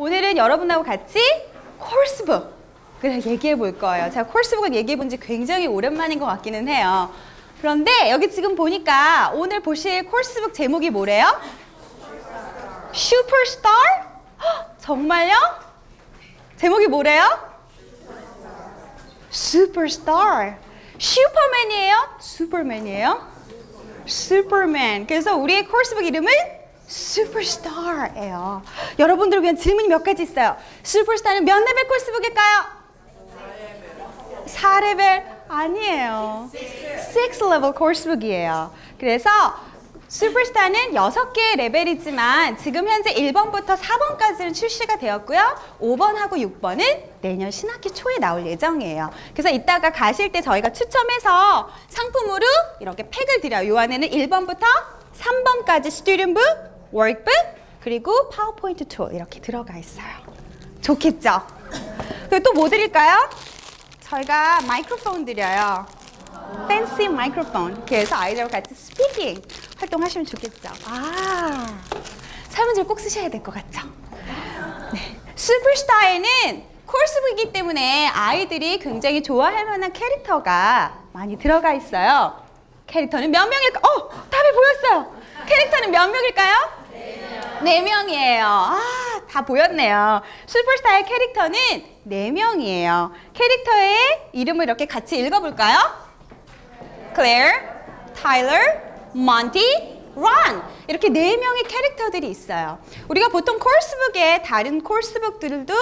오늘은 여러분하고 같이 코र्스북을 얘기해 볼 거예요. 제가 코र्스북을 얘기해 본 지 굉장히 오랜만인 것 같기는 해요. 그런데 여기 지금 보니까 오늘 보실 코र्스북 제목이 뭐래요? 슈퍼스타? 정말요? 제목이 뭐래요? 슈퍼스타. 슈퍼맨이에요? 슈퍼맨이에요? 슈퍼맨. 그래서 우리의 코र्스북 이름은 슈퍼스타예요. 여러분들을 위한 질문이 몇 가지 있어요. 슈퍼스타는 몇 레벨 코र्스북일까요? 4레벨 아니에요. 6레벨 코र्스북이에요. 그래서 슈퍼스타는 6개의 레벨이지만 지금 현재 1번부터 4번까지는 출시가 되었고요. 5번하고 6번은 내년 신학기 초에 나올 예정이에요. 그래서 이따가 가실 때 저희가 추첨해서 상품으로 이렇게 팩을 드려요. 요 안에는 1번부터 3번까지 스튜던북, 워크북, 그리고 파워포인트 툴 이렇게 들어가 있어요. 좋겠죠? 그리고 또 뭐 드릴까요? 저희가 마이크로폰 드려요. 팬시 마이크로폰. 그래서 아이들과 같이 스피킹 활동하시면 좋겠죠. 설문지를 꼭 쓰셔야 될 것 같죠? 네. 슈퍼스타에는 코र्스북이기 때문에 아이들이 굉장히 좋아할 만한 캐릭터가 많이 들어가 있어요. 캐릭터는 몇 명일까? 답이 보였어요. 캐릭터는 몇 명일까요? 4명이에요. 다 보였네요. 슈퍼스타의 캐릭터는 4명이에요. 캐릭터의 이름을 이렇게 같이 읽어볼까요? Claire, Tyler, Monty, Ron. 이렇게 4명의 캐릭터들이 있어요. 우리가 보통 코र्스북에 다른 코र्스북들도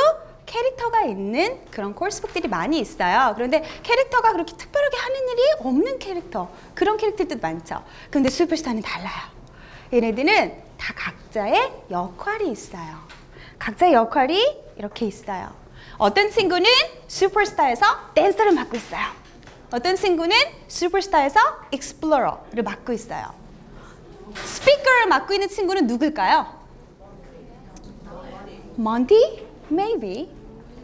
캐릭터가 있는 그런 코र्스북들이 많이 있어요. 그런데 캐릭터가 그렇게 특별하게 하는 일이 없는 캐릭터, 그런 캐릭터들도 많죠. 그런데 슈퍼스타는 달라요. 얘네들은 다 각자의 역할이 있어요. 각자의 역할이 이렇게 있어요. 어떤 친구는 슈퍼스타에서 댄서를 맡고 있어요. 어떤 친구는 슈퍼스타에서 익스플로러를 맡고 있어요. 스피커를 맡고 있는 친구는 누굴까요? Monty? Maybe.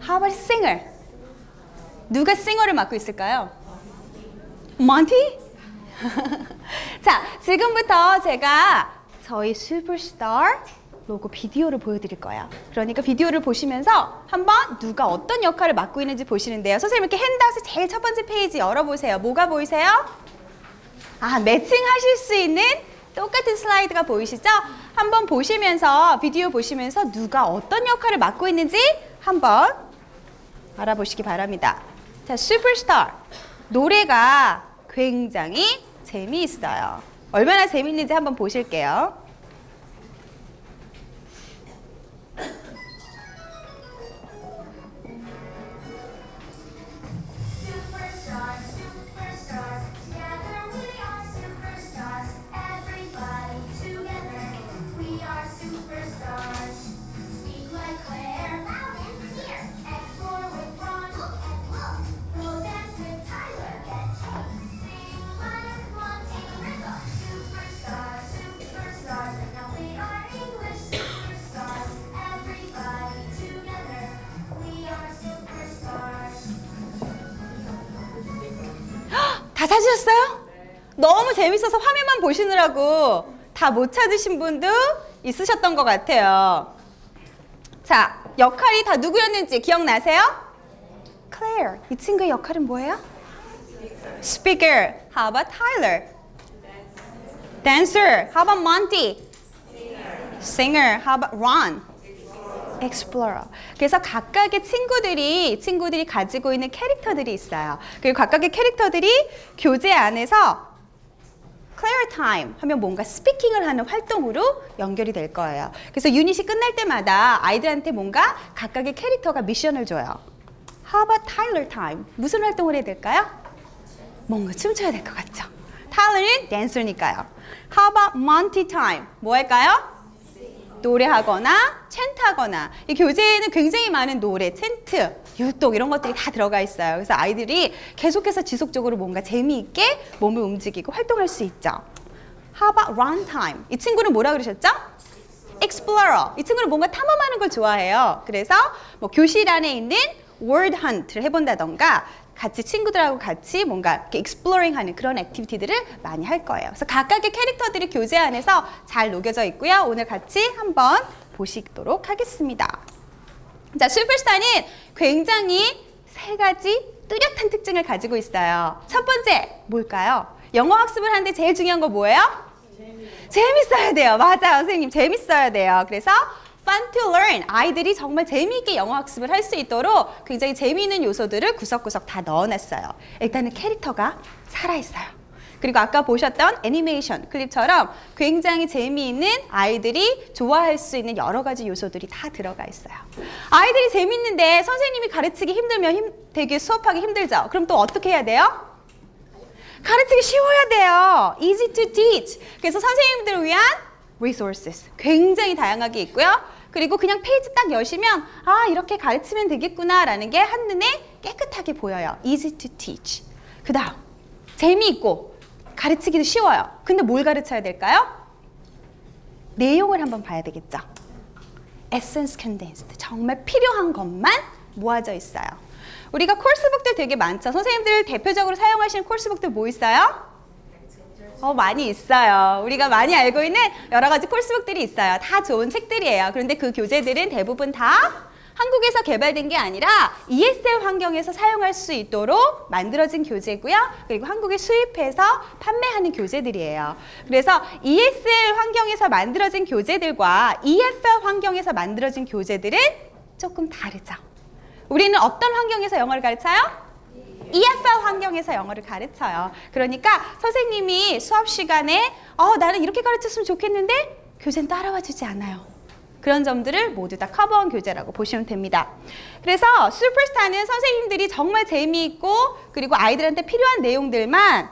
How about singer? 누가 싱어를 맡고 있을까요? Monty? 자, 지금부터 제가 저희 슈퍼스타 로고 비디오를 보여드릴 거예요. 그러니까 비디오를 보시면서 한번 누가 어떤 역할을 맡고 있는지 보시는데요. 선생님 이렇게 핸드아웃의 제일 첫 번째 페이지 열어보세요. 뭐가 보이세요? 매칭하실 수 있는 똑같은 슬라이드가 보이시죠? 한번 보시면서 비디오 보시면서 누가 어떤 역할을 맡고 있는지 한번 알아보시기 바랍니다. 자, 슈퍼스타 노래가 굉장히 재미있어요. 얼마나 재미있는지 한번 보실게요. 다 찾으셨어요? 너무 재밌어서 화면만 보시느라고 다 못 찾으신 분도 있으셨던 것 같아요. 자, 역할이 다 누구였는지 기억나세요? Claire. 이 친구의 역할은 뭐예요? Speaker. How about Tyler? Dancer. How about Monty? Singer. How about Ron? Explorer. 그래서 각각의 친구들이 가지고 있는 캐릭터들이 있어요. 그리고 각각의 캐릭터들이 교재 안에서 Claire Time 하면 뭔가 스피킹을 하는 활동으로 연결이 될 거예요. 그래서 유닛이 끝날 때마다 아이들한테 뭔가 각각의 캐릭터가 미션을 줘요. How about Tyler Time? 무슨 활동을 해야 될까요? 뭔가 춤춰야 될 것 같죠? Tyler는 댄서니까요. How about Monty Time? 뭐 할까요? 노래하거나 챈트하거나. 이 교재에는 굉장히 많은 노래, 챈트, 유독 이런 것들이 다 들어가 있어요. 그래서 아이들이 계속해서 지속적으로 뭔가 재미있게 몸을 움직이고 활동할 수 있죠. How about run time? 이 친구는 뭐라 그러셨죠? Explorer. 이 친구는 뭔가 탐험하는 걸 좋아해요. 그래서 뭐 교실 안에 있는 word hunt를 해본다던가 같이 친구들하고 같이 뭔가 이렇게 exploring 하는 그런 액티비티들을 많이 할 거예요. 그래서 각각의 캐릭터들이 교재 안에서 잘 녹여져 있고요. 오늘 같이 한번 보시도록 하겠습니다. 자, 슈퍼스타는 굉장히 세 가지 뚜렷한 특징을 가지고 있어요. 첫 번째, 뭘까요? 영어 학습을 하는데 제일 중요한 거 뭐예요? 재밌어야 돼요. 맞아요, 선생님. 재밌어야 돼요. 그래서 fun to learn. 아이들이 정말 재미있게 영어 학습을 할 수 있도록 굉장히 재미있는 요소들을 구석구석 다 넣어놨어요. 일단은 캐릭터가 살아있어요. 그리고 아까 보셨던 애니메이션 클립처럼 굉장히 재미있는 아이들이 좋아할 수 있는 여러 가지 요소들이 다 들어가 있어요. 아이들이 재밌는데 선생님이 가르치기 힘들면 되게 수업하기 힘들죠? 그럼 또 어떻게 해야 돼요? 가르치기 쉬워야 돼요. Easy to teach. 그래서 선생님들을 위한 resources 굉장히 다양하게 있고요. 그리고 그냥 페이지 딱 여시면 아, 이렇게 가르치면 되겠구나 라는 게 한눈에 깨끗하게 보여요. Easy to teach. 그 다음 재미있고 가르치기도 쉬워요. 근데 뭘 가르쳐야 될까요? 내용을 한번 봐야 되겠죠. Essence condensed. 정말 필요한 것만 모아져 있어요. 우리가 코र्스북들 되게 많죠. 선생님들 대표적으로 사용하시는 코र्스북들 뭐 있어요? 많이 있어요. 우리가 많이 알고 있는 여러 가지 코र्스북들이 있어요. 다 좋은 책들이에요. 그런데 그 교재들은 대부분 다 한국에서 개발된 게 아니라 ESL 환경에서 사용할 수 있도록 만들어진 교재고요. 그리고 한국에 수입해서 판매하는 교재들이에요. 그래서 ESL 환경에서 만들어진 교재들과 EFL 환경에서 만들어진 교재들은 조금 다르죠. 우리는 어떤 환경에서 영어를 가르쳐요? EFL 환경에서 영어를 가르쳐요. 그러니까 선생님이 수업 시간에 나는 이렇게 가르쳤으면 좋겠는데 교재는 따라와 주지 않아요. 그런 점들을 모두 다 커버한 교재라고 보시면 됩니다. 그래서 슈퍼스타는 선생님들이 정말 재미있고 그리고 아이들한테 필요한 내용들만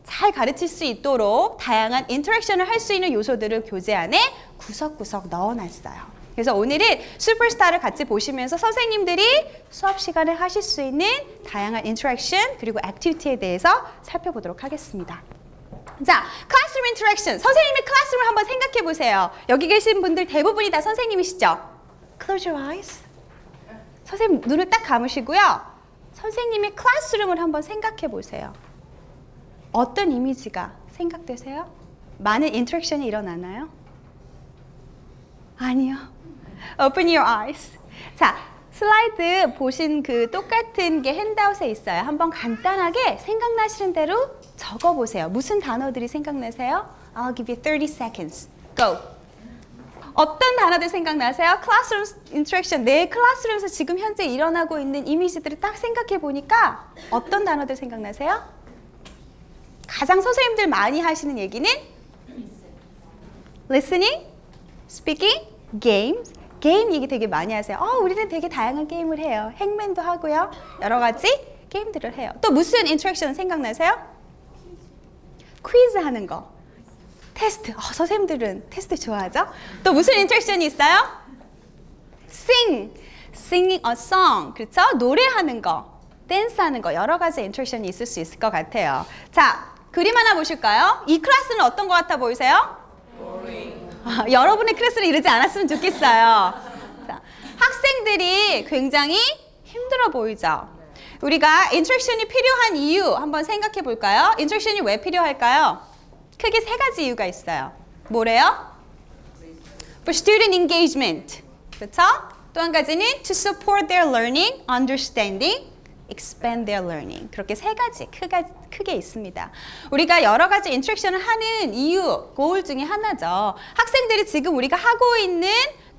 잘 가르칠 수 있도록 다양한 인터랙션을 할 수 있는 요소들을 교재 안에 구석구석 넣어놨어요. 그래서 오늘은 슈퍼스타를 같이 보시면서 선생님들이 수업 시간에 하실 수 있는 다양한 인터랙션 그리고 액티비티에 대해서 살펴보도록 하겠습니다. 자, 클래스룸 인터랙션. 선생님의 클래스룸을 한번 생각해 보세요. 여기 계신 분들 대부분이 다 선생님이시죠? Close your eyes. 선생님 눈을 딱 감으시고요. 선생님의 클래스룸을 한번 생각해 보세요. 어떤 이미지가 생각되세요? 많은 인터랙션이 일어나나요? 아니요. Open your eyes. 자, 슬라이드 보신 그 똑같은 게 핸드아웃에 있어요. 한번 간단하게 생각나시는 대로 적어보세요. 무슨 단어들이 생각나세요? I'll give you 30 seconds. Go. 어떤 단어들 생각나세요? 클래스룸 인터랙션. 내 클래스룸에서 지금 현재 일어나고 있는 이미지들을 딱 생각해 보니까 어떤 단어들 생각나세요? 가장 선생님들 많이 하시는 얘기는 listening, speaking, games. 게임 얘기 되게 많이 하세요. 우리는 되게 다양한 게임을 해요. 행맨도 하고요. 여러 가지 게임들을 해요. 또 무슨 인터랙션 생각나세요? 퀴즈 하는 거. 테스트. 선생님들은 테스트 좋아하죠? 또 무슨 인터랙션이 있어요? singing a song. 그렇죠? 노래하는 거, 댄스하는 거. 여러 가지 인터랙션이 있을 수 있을 것 같아요. 자, 그림 하나 보실까요? 이 클래스는 어떤 것 같아 보이세요? 여러분의 클래스를 이러지 않았으면 좋겠어요. 자, 학생들이 굉장히 힘들어 보이죠? 우리가 인터랙션이 필요한 이유 한번 생각해 볼까요? 인터랙션이 왜 필요할까요? 크게 세 가지 이유가 있어요. 뭐래요? For student engagement. 그렇죠? 또 한 가지는 to support their learning, understanding, expand their learning. 그렇게 세 가지 크게 있습니다. 우리가 여러 가지 인터랙션을 하는 이유, 고울 중에 하나죠. 학생들이 지금 우리가 하고 있는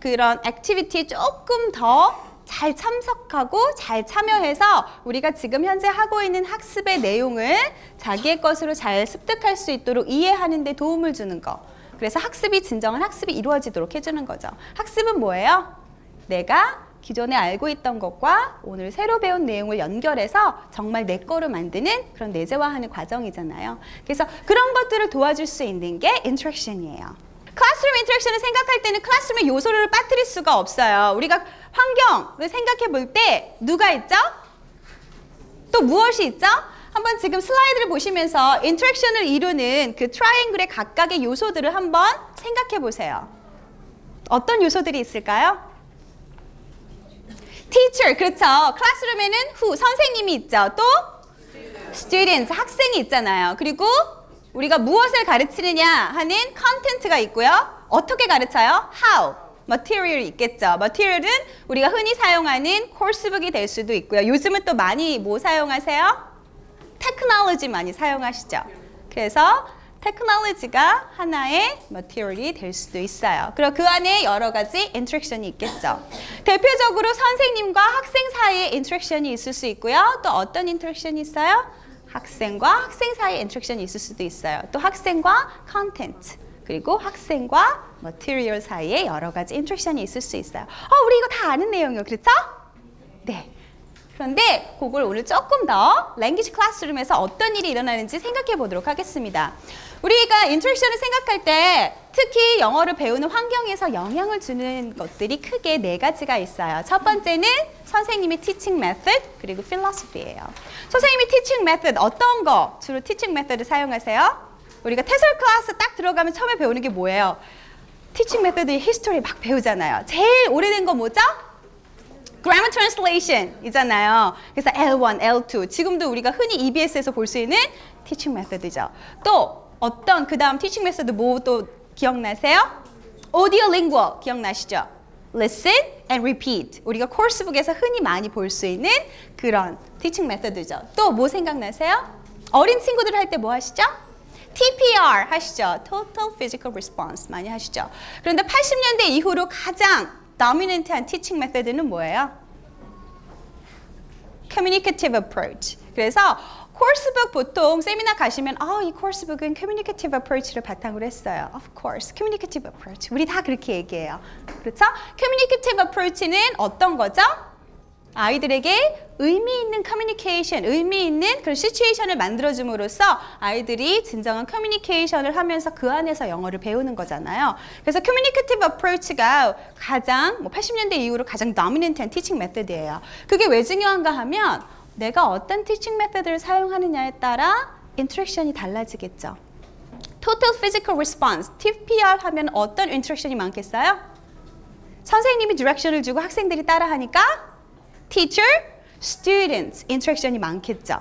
그런 액티비티에 조금 더 잘 참석하고 잘 참여해서 우리가 지금 현재 하고 있는 학습의 내용을 자기의 것으로 잘 습득할 수 있도록 이해하는 데 도움을 주는 거. 그래서 진정한 학습이 이루어지도록 해주는 거죠. 학습은 뭐예요? 내가 기존에 알고 있던 것과 오늘 새로 배운 내용을 연결해서 정말 내 거로 만드는 그런 내재화하는 과정이잖아요. 그래서 그런 것들을 도와줄 수 있는 게 인터랙션이에요. 클래스룸 인터랙션을 생각할 때는 클래스룸의 요소를 빠뜨릴 수가 없어요. 우리가 환경을 생각해 볼 때 누가 있죠? 또 무엇이 있죠? 한번 지금 슬라이드를 보시면서 인터랙션을 이루는 그 트라이앵글의 각각의 요소들을 한번 생각해 보세요. 어떤 요소들이 있을까요? teacher, 그렇죠. 클래스룸에는 선생님이 있죠. 또 students, 학생이 있잖아요. 그리고 우리가 무엇을 가르치느냐 하는 컨텐츠가 있고요. 어떻게 가르쳐요? how, material이 있겠죠. material은 우리가 흔히 사용하는 코र्스북이 될 수도 있고요. 요즘은 또 많이 뭐 사용하세요? 테크놀로지 많이 사용하시죠. 그래서 테크놀로지가 하나의 material이 될 수도 있어요. 그리고 그 안에 여러 가지 인터랙션이 있겠죠. 대표적으로 선생님과 학생 사이의 인터랙션이 있을 수 있고요. 또 어떤 인터랙션이 있어요? 학생과 학생 사이의 인터랙션이 있을 수도 있어요. 또 학생과 컨텐트, 그리고 학생과 material 사이에 여러 가지 인터랙션이 있을 수 있어요. 우리 이거 다 아는 내용이에요. 그렇죠? 네. 그런데 그걸 오늘 조금 더 랭귀지 클래스룸에서 어떤 일이 일어나는지 생각해 보도록 하겠습니다. 우리가 인터랙션을 생각할 때 특히 영어를 배우는 환경에서 영향을 주는 것들이 크게 4가지가 있어요. 첫 번째는 선생님의 teaching method 그리고 philosophy예요. 선생님의 teaching method 어떤 거 주로 teaching method을 사용하세요? 우리가 태설 클래스 딱 들어가면 처음에 배우는 게 뭐예요? teaching method의 history 막 배우잖아요. 제일 오래된 거 뭐죠? grammar translation 이잖아요. 그래서 L1, L2 지금도 우리가 흔히 EBS에서 볼 수 있는 teaching method죠. 또 어떤 그 다음 teaching method 뭐 또 기억나세요? audiolingual 기억나시죠? listen and repeat 우리가 코र्스북에서 흔히 많이 볼 수 있는 그런 teaching method죠. 또 뭐 생각나세요? 어린 친구들 할 때 뭐 하시죠? TPR 하시죠. Total Physical Response 많이 하시죠. 그런데 80년대 이후로 가장 dominant한 teaching method는 뭐예요? Communicative approach. 그래서 코र्스북 보통 세미나 가시면 이 코र्스북은 communicative approach를 바탕으로 했어요. Of course, communicative approach. 우리 다 그렇게 얘기해요. 그렇죠? communicative approach는 어떤 거죠? 아이들에게 의미 있는 커뮤니케이션, 의미 있는 그런 시츄에이션을 만들어줌으로써 아이들이 진정한 커뮤니케이션을 하면서 그 안에서 영어를 배우는 거잖아요. 그래서 communicative approach가 가장 80년대 이후로 가장 dominant한 teaching method이에요. 그게 왜 중요한가 하면 내가 어떤 teaching method를 사용하느냐에 따라 인터랙션이 달라지겠죠. Total Physical Response, TPR 하면 어떤 인터랙션이 많겠어요? 선생님이 디렉션을 주고 학생들이 따라하니까 teacher, student 인터랙션이 많겠죠.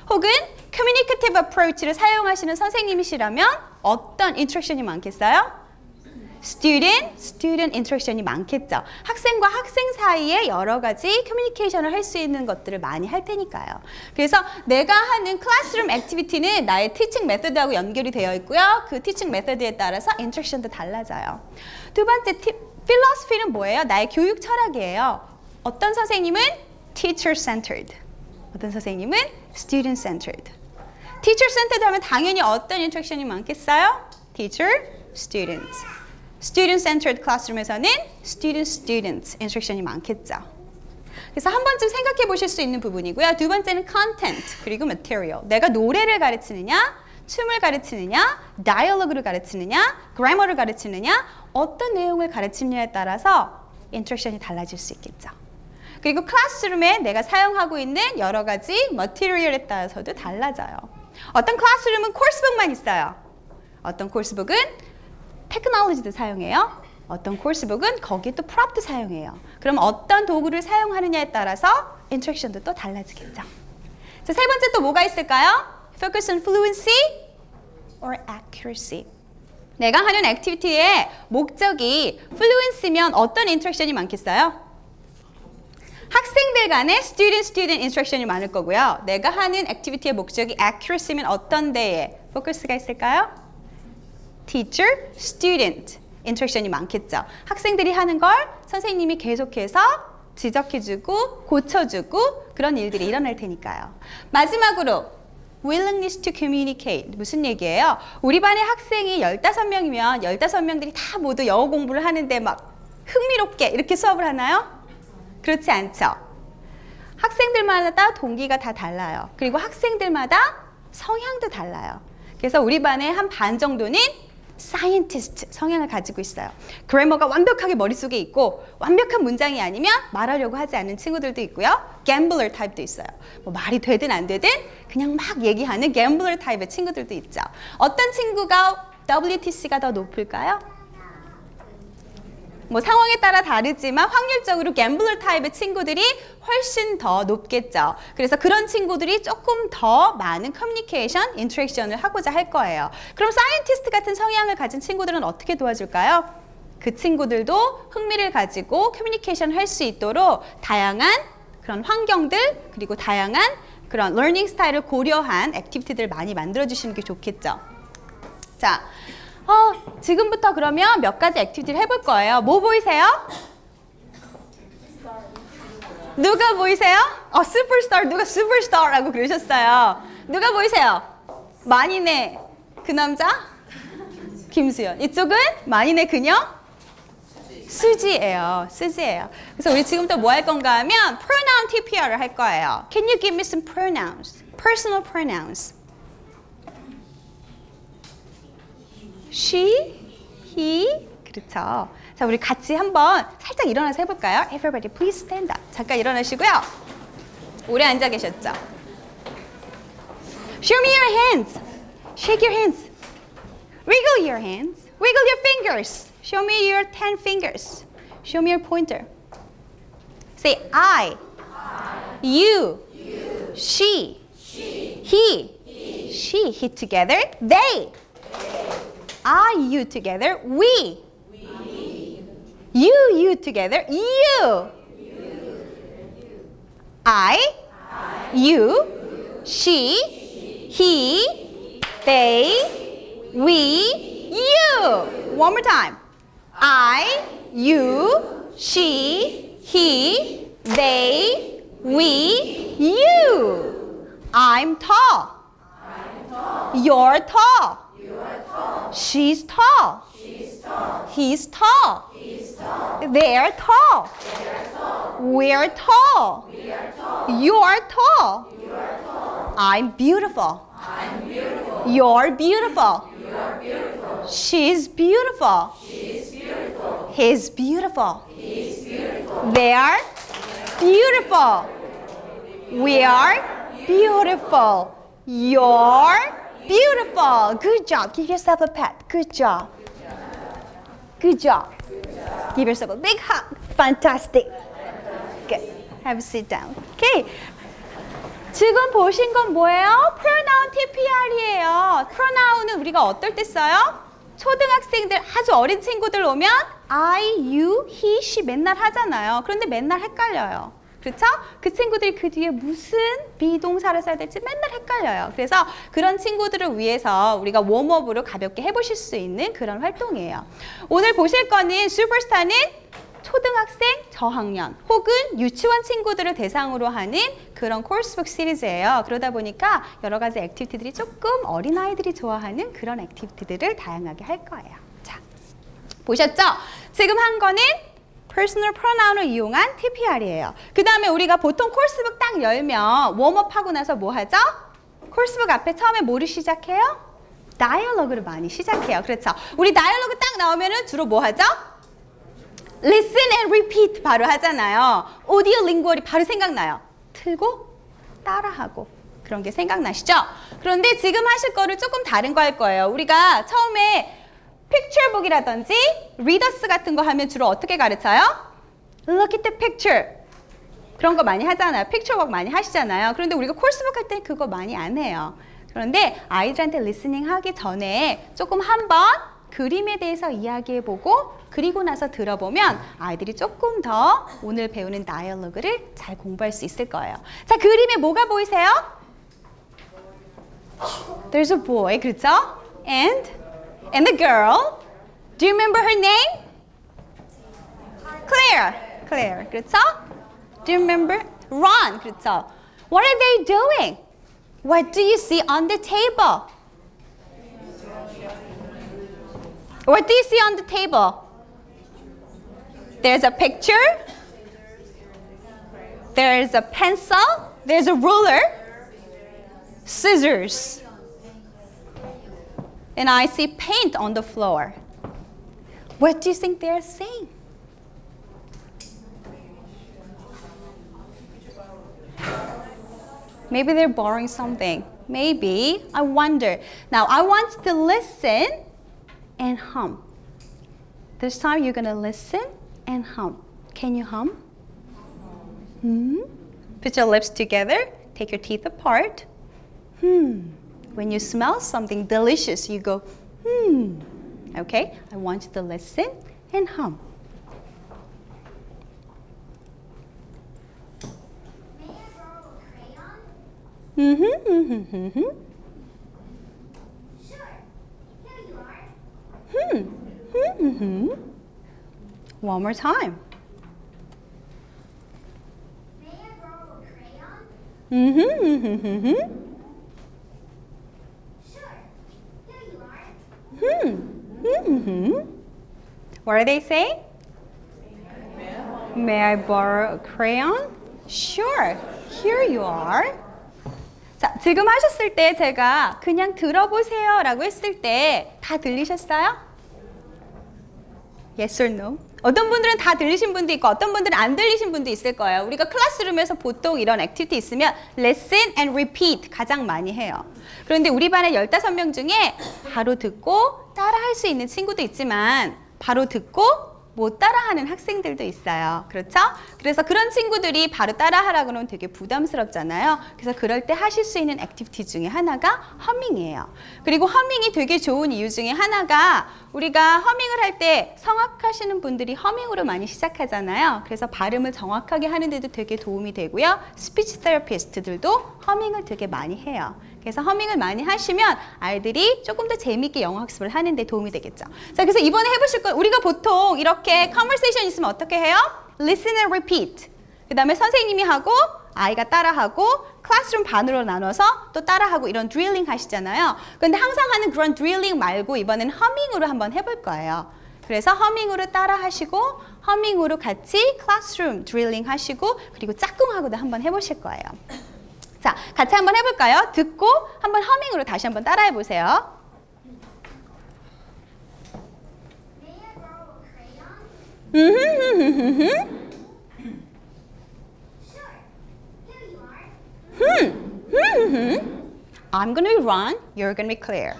혹은 communicative approach를 사용하시는 선생님이시라면 어떤 인터랙션이 많겠어요? student 인터랙션이 많겠죠. 학생과 학생 사이에 여러 가지 커뮤니케이션을 할 수 있는 것들을 많이 할 테니까요. 그래서 내가 하는 클래스룸 액티비티는 나의 티칭 메소드하고 연결이 되어 있고요. 그 티칭 메소드에 따라서 인터랙션도 달라져요. 두 번째 필로소피는 뭐예요? 나의 교육 철학이에요. 어떤 선생님은 teacher-centered, 어떤 선생님은 student-centered. teacher-centered 하면 당연히 어떤 인터랙션이 많겠어요? teacher, student. student-centered classroom에서는 student-student 인터랙션이 많겠죠. 그래서 한 번쯤 생각해 보실 수 있는 부분이고요. 두 번째는 content, 그리고 material. 내가 노래를 가르치느냐, 춤을 가르치느냐, 다이얼로그를 가르치느냐, 그래머를 가르치느냐, 어떤 내용을 가르치느냐에 따라서 인터랙션이 달라질 수 있겠죠. 그리고 클래스룸에 내가 사용하고 있는 여러 가지 머티리얼에 따라서도 달라져요. 어떤 클래스룸은 코र्स북만 있어요. 어떤 코र्स북은 테크놀로지도 사용해요. 어떤 코र्स북은 거기에 또 프롭도 사용해요. 그럼 어떤 도구를 사용하느냐에 따라서 인터랙션도 또 달라지겠죠. 자, 세 번째 또 뭐가 있을까요? Focus on fluency or accuracy. 내가 하는 액티비티의 목적이 fluency면 어떤 인터랙션이 많겠어요? 학생들 간의 student 인터랙션이 많을 거고요. 내가 하는 액티비티의 목적이 accuracy면 어떤 데에 포커스가 있을까요? teacher, student 인터랙션이 많겠죠. 학생들이 하는 걸 선생님이 계속해서 지적해주고 고쳐주고 그런 일들이 일어날 테니까요. 마지막으로 willingness to communicate. 무슨 얘기예요? 우리 반의 학생이 15명이면 15명들이 다 모두 영어 공부를 하는데 막 흥미롭게 이렇게 수업을 하나요? 그렇지 않죠. 학생들마다 동기가 다 달라요. 그리고 학생들마다 성향도 달라요. 그래서 우리 반의 한 반 정도는 scientist 성향을 가지고 있어요. 그래머가 완벽하게 머릿속에 있고 완벽한 문장이 아니면 말하려고 하지 않는 친구들도 있고요. gambler 타입도 있어요. 뭐 말이 되든 안 되든 그냥 막 얘기하는 gambler 타입의 친구들도 있죠. 어떤 친구가 WTC가 더 높을까요? 뭐 상황에 따라 다르지만 확률적으로 gambler 타입의 친구들이 훨씬 더 높겠죠. 그래서 그런 친구들이 조금 더 많은 커뮤니케이션, 인터랙션을 하고자 할 거예요. 그럼 사이언티스트 같은 성향을 가진 친구들은 어떻게 도와줄까요? 그 친구들도 흥미를 가지고 커뮤니케이션 할 수 있도록 다양한 그런 환경들 그리고 다양한 그런 러닝 스타일을 고려한 액티비티들을 많이 만들어주시는 게 좋겠죠. 자, 지금부터 그러면 몇 가지 액티비티를 해볼 거예요. 뭐 보이세요? 누가 보이세요? 슈퍼스타, 누가 슈퍼스타라고 그러셨어요. 누가 보이세요? 만인의 그 남자? 김수현. 이쪽은 만인의 그녀? 수지예요. 수지예요. 그래서 우리 지금부터 뭐 할 건가 하면 pronoun TPR을 할 거예요. Can you give me some pronouns? Personal pronouns. She, he, 그렇죠. 자, 우리 같이 한번 살짝 일어나서 해볼까요? Everybody please stand up. 잠깐 일어나시고요. 오래 앉아 계셨죠? Show me your hands. Shake your hands. Wiggle your hands. Wiggle your fingers. Show me your 10 fingers. Show me your pointer. Say I, you, she, he, she together, they. I, you together, we. You together, you. I, you, she, he, they, we, you. One more time. I, you, she, he, they, we, you. I'm tall. You're tall. She's tall. He's tall. They're tall. We're tall. You're tall. I'm beautiful. You're beautiful. She's beautiful. He's beautiful. They are beautiful. We are beautiful. You're beautiful. Good job. Give yourself a pat. Good job. Good job. Give yourself a big hug. Fantastic. Good. Have a sit down. Okay. 지금 보신 건 뭐예요? pronoun TPR이에요. pronoun은 우리가 어떨 때 써요? 초등학생들, 아주 어린 친구들 오면 I, you, he, she 맨날 하잖아요. 그런데 맨날 헷갈려요. 그렇죠? 그 친구들이 그 뒤에 무슨 비동사를 써야 될지 맨날 헷갈려요. 그래서 그런 친구들을 위해서 우리가 웜업으로 가볍게 해보실 수 있는 그런 활동이에요. 오늘 보실 거는 슈퍼스타는 초등학생 저학년 혹은 유치원 친구들을 대상으로 하는 그런 코र्स북 시리즈예요. 그러다 보니까 여러 가지 액티비티들이 조금 어린아이들이 좋아하는 그런 액티비티들을 다양하게 할 거예요. 자, 보셨죠? 지금 한 거는 personal pronoun을 이용한 TPR이에요. 그 다음에 우리가 보통 코र्스북 딱 열면 웜업하고 나서 뭐 하죠? 코र्스북 앞에 처음에 뭐를 시작해요? 다이얼로그를 많이 시작해요. 그렇죠? 우리 다이얼로그 딱 나오면은 주로 뭐 하죠? Listen and repeat 바로 하잖아요. 오디오 링구얼이 바로 생각나요. 틀고 따라하고 그런 게 생각나시죠? 그런데 지금 하실 거를 조금 다른 거 할 거예요. 우리가 처음에 픽처북이라든지 리더스 같은 거 하면 주로 어떻게 가르쳐요? Look at the picture. 그런 거 많이 하잖아요. 픽처북 많이 하시잖아요. 그런데 우리가 코र्스북 할 때 그거 많이 안 해요. 그런데 아이들한테 리스닝 하기 전에 조금 한번 그림에 대해서 이야기해보고 그리고 나서 들어보면 아이들이 조금 더 오늘 배우는 다이얼로그를 잘 공부할 수 있을 거예요. 자, 그림에 뭐가 보이세요? There's a boy, 그렇죠? And the girl. Do you remember her name? Claire. Claire, 그렇죠? Do you remember? Ron, 그렇죠? What are they doing? What do you see on the table? What do you see on the table? There's a picture. There's a pencil. There's a ruler. Scissors. And I see paint on the floor. What do you think they're saying? Maybe they're borrowing something. Maybe. I wonder. Now, I want to listen and hum. This time you're going to listen and hum. Can you hum? Put your lips together. Take your teeth apart. When you smell something delicious, you go, Okay? I want you to listen and hum. May I borrow a crayon? Sure. Here you are. One more time. May I borrow a crayon? Sure. Here you are. What are they saying? May I borrow a crayon? Sure. Here you are. 자, 지금 하셨을 때 제가 그냥 들어보세요 라고 했을 때 다 들리셨어요? Yes or no? 어떤 분들은 다 들리신 분도 있고 어떤 분들은 안 들리신 분도 있을 거예요. 우리가 클래스룸에서 보통 이런 액티비티 있으면 listen and repeat 가장 많이 해요. 그런데 우리 반에 15명 중에 바로 듣고 따라할 수 있는 친구도 있지만 바로 듣고 못 따라하는 학생들도 있어요. 그렇죠? 그래서 그런 친구들이 바로 따라하라고 그러면 되게 부담스럽잖아요. 그래서 그럴 때 하실 수 있는 액티비티 중에 하나가 허밍이에요. 그리고 허밍이 되게 좋은 이유 중에 하나가 우리가 허밍을 할 때 성악하시는 분들이 허밍으로 많이 시작하잖아요. 그래서 발음을 정확하게 하는 데도 되게 도움이 되고요. 스피치 테라피스트들도 허밍을 되게 많이 해요. 그래서 허밍을 많이 하시면 아이들이 조금 더 재미있게 영어 학습을 하는 데 도움이 되겠죠. 자, 그래서 이번에 해보실 거 우리가 보통 이렇게 conversation 있으면 어떻게 해요? Listen and repeat. 그 다음에 선생님이 하고 아이가 따라하고 클래스룸 반으로 나눠서 또 따라하고 이런 드릴링 하시잖아요. 근데 항상 하는 그런 드릴링 말고 이번엔 허밍으로 한번 해볼 거예요. 그래서 허밍으로 따라하시고 허밍으로 같이 클래스룸 드릴링 하시고 그리고 짝꿍하고도 한번 해보실 거예요. 자, 같이 한번 해볼까요? 듣고 한번 허밍으로 다시 한번 따라해 보세요. May I borrow a crayon? Sure. Here you are. I'm gonna be run, you're gonna be clear.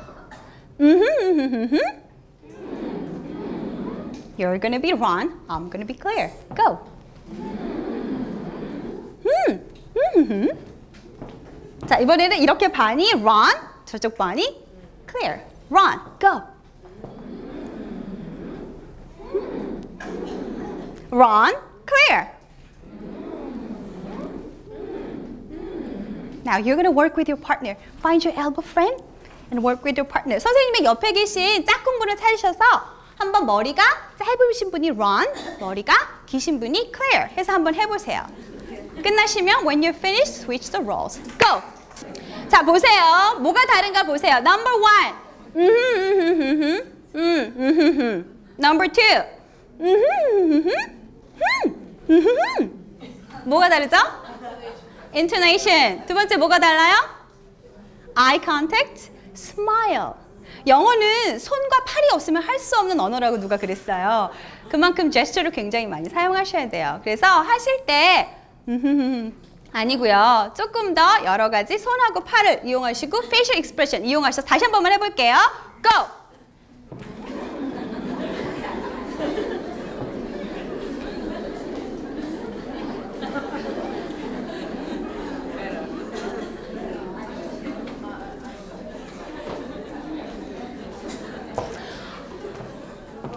You're gonna be run, I'm gonna be clear. Go. 자, 이번에는 이렇게 반이 run, 저쪽 반이 clear. Run, go. Run, clear. Now you're going to work with your partner. Find your elbow friend and work with your partner. 선생님의 옆에 계신 짝꿍분을 찾으셔서 한번 머리가 짧으신 분이 run, 머리가 기신 분이 clear 해서 한번 해보세요. 끝나시면 when you're finished, switch the roles. Go! 자, 보세요. 뭐가 다른가 보세요. Number one. Number two. 뭐가 다르죠? Intonation. 두 번째 뭐가 달라요? Eye contact, smile. 영어는 손과 팔이 없으면 할 수 없는 언어라고 누가 그랬어요. 그만큼 제스처를 굉장히 많이 사용하셔야 돼요. 그래서 하실 때 아니고요. 조금 더 여러 가지 손하고 팔을 이용하시고 facial expression 이용하셔서 다시 한 번만 해볼게요. Go!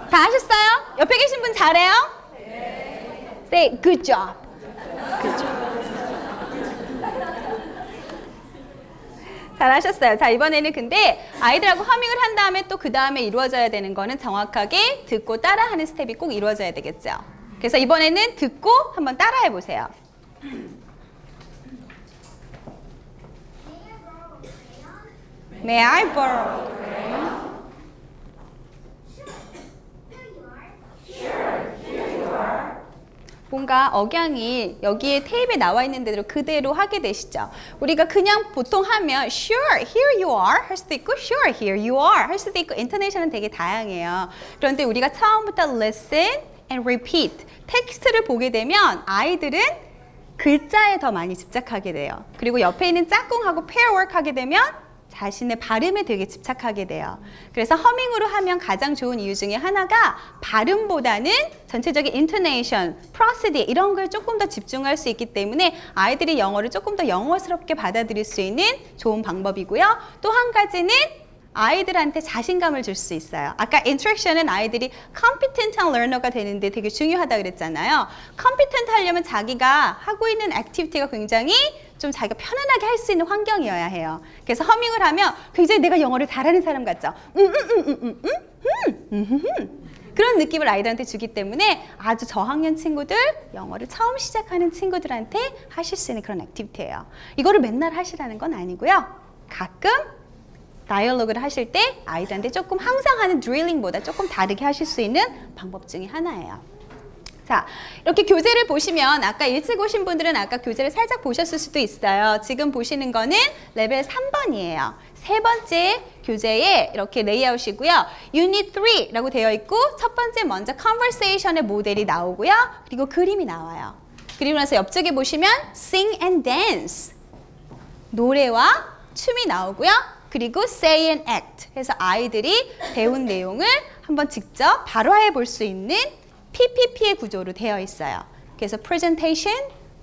다 하셨어요? 옆에 계신 분 잘해요? 네. Say good job. Good job. 잘하셨어요. 자, 이번에는 근데 아이들하고 허밍을 한 다음에 또 그 다음에 이루어져야 되는 거는 정확하게 듣고 따라하는 스텝이 꼭 이루어져야 되겠죠. 그래서 이번에는 듣고 한번 따라해 보세요. May I borrow a crayon? 뭔가 억양이 여기에 테이프에 나와 있는 대로 그대로 하게 되시죠. 우리가 그냥 보통 하면 sure, here you are 할 수도 있고 sure, here you are 할 수도 있고 인토네이션은 되게 다양해요. 그런데 우리가 처음부터 listen and repeat 텍스트를 보게 되면 아이들은 글자에 더 많이 집착하게 돼요. 그리고 옆에 있는 짝꿍하고 pair work 하게 되면 자신의 발음에 되게 집착하게 돼요. 그래서 허밍으로 하면 가장 좋은 이유 중에 하나가 발음보다는 전체적인 intonation, prosody 이런 걸 조금 더 집중할 수 있기 때문에 아이들이 영어를 조금 더 영어스럽게 받아들일 수 있는 좋은 방법이고요. 또 한 가지는 아이들한테 자신감을 줄 수 있어요. 아까 interaction은 아이들이 competent한 learner가 되는데 되게 중요하다 그랬잖아요. competent 하려면 자기가 하고 있는 액티비티가 굉장히 좀 자기가 편안하게 할 수 있는 환경이어야 해요. 그래서 허밍을 하면 굉장히 내가 영어를 잘하는 사람 같죠. 그런 느낌을 아이들한테 주기 때문에 아주 저학년 친구들, 영어를 처음 시작하는 친구들한테 하실 수 있는 그런 액티비티예요. 이거를 맨날 하시라는 건 아니고요. 가끔 다이얼로그를 하실 때 아이들한테 조금 항상 하는 드릴링보다 조금 다르게 하실 수 있는 방법 중에 하나예요. 자, 이렇게 교재를 보시면 아까 일찍 오신 분들은 아까 교재를 살짝 보셨을 수도 있어요. 지금 보시는 거는 레벨 3번이에요. 세 번째 교재에 이렇게 레이아웃이고요. Unit 3라고 되어 있고 첫 번째 먼저 Conversation의 모델이 나오고요. 그리고 그림이 나와요. 그리고 나서 옆쪽에 보시면 Sing and Dance, 노래와 춤이 나오고요. 그리고 Say and Act 해서 아이들이 배운 내용을 한번 직접 발화해 볼 수 있는 PPP의 구조로 되어 있어요. 그래서 Presentation,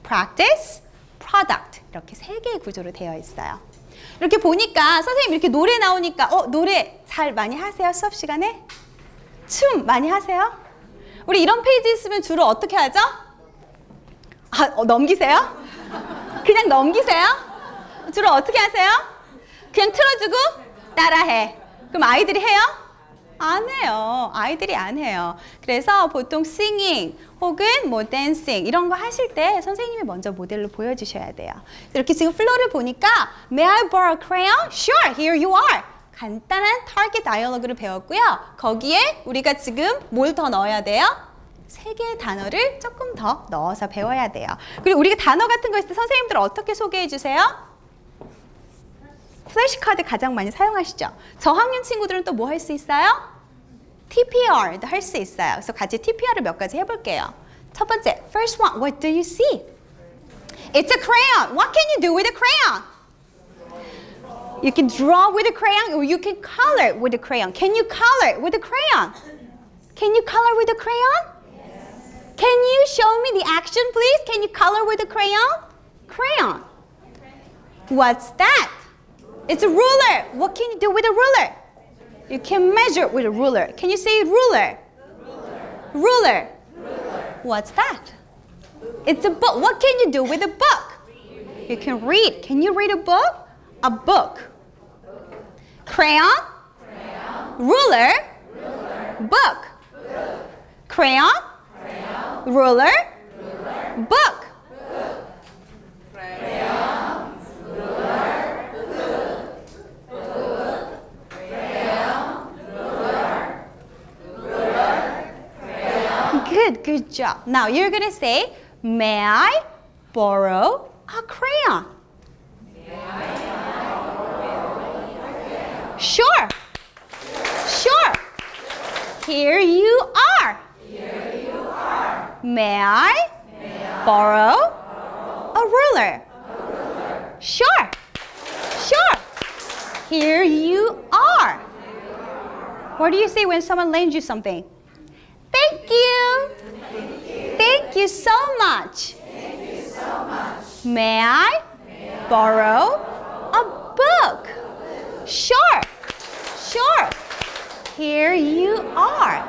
Practice, Product 이렇게 세 개의 구조로 되어 있어요. 이렇게 보니까 선생님 이렇게 노래 나오니까 노래 잘 많이 하세요? 수업 시간에? 춤 많이 하세요? 우리 이런 페이지 있으면 주로 어떻게 하죠? 넘기세요? 그냥 넘기세요? 주로 어떻게 하세요? 그냥 틀어주고 따라해. 그럼 아이들이 해요? 안 해요. 아이들이 안 해요. 그래서 보통 singing 혹은 뭐 dancing 이런 거 하실 때 선생님이 먼저 모델로 보여주셔야 돼요. 이렇게 지금 플로우를 보니까 May I borrow a crayon? Sure, here you are. 간단한 target dialogue를 배웠고요. 거기에 우리가 지금 뭘 더 넣어야 돼요? 세 개의 단어를 조금 더 넣어서 배워야 돼요. 그리고 우리가 단어 같은 거 있을 때 선생님들 어떻게 소개해 주세요? 플래시카드 가장 많이 사용하시죠? 저학년 친구들은 또 뭐 할 수 있어요? TPR도 할 수 있어요. 그래서 같이 TPR을 몇 가지 해볼게요. 첫 번째, first one, what do you see? It's a crayon. What can you do with a crayon? You can draw with a crayon or you can color with a crayon. Can you color with a crayon? Can you color with a crayon? Yes. Can you show me the action, please? Can you color with a crayon? Crayon. What's that? It's a ruler. What can you do with a ruler? You can measure with a ruler. Can you say ruler? Ruler. What's that? It's a book. What can you do with a book? You can read. Can you read a book? A book. Crayon. Ruler. Book. Crayon. Ruler. Book. Good job. Now you're going to say, may I borrow a crayon? Sure. Sure. Here you are. May I borrow a ruler? Sure. Sure. Here you are. What do you say when someone lends you something? Thank you. Thank you so much. May I borrow a book? Sure. Sure. Here you are.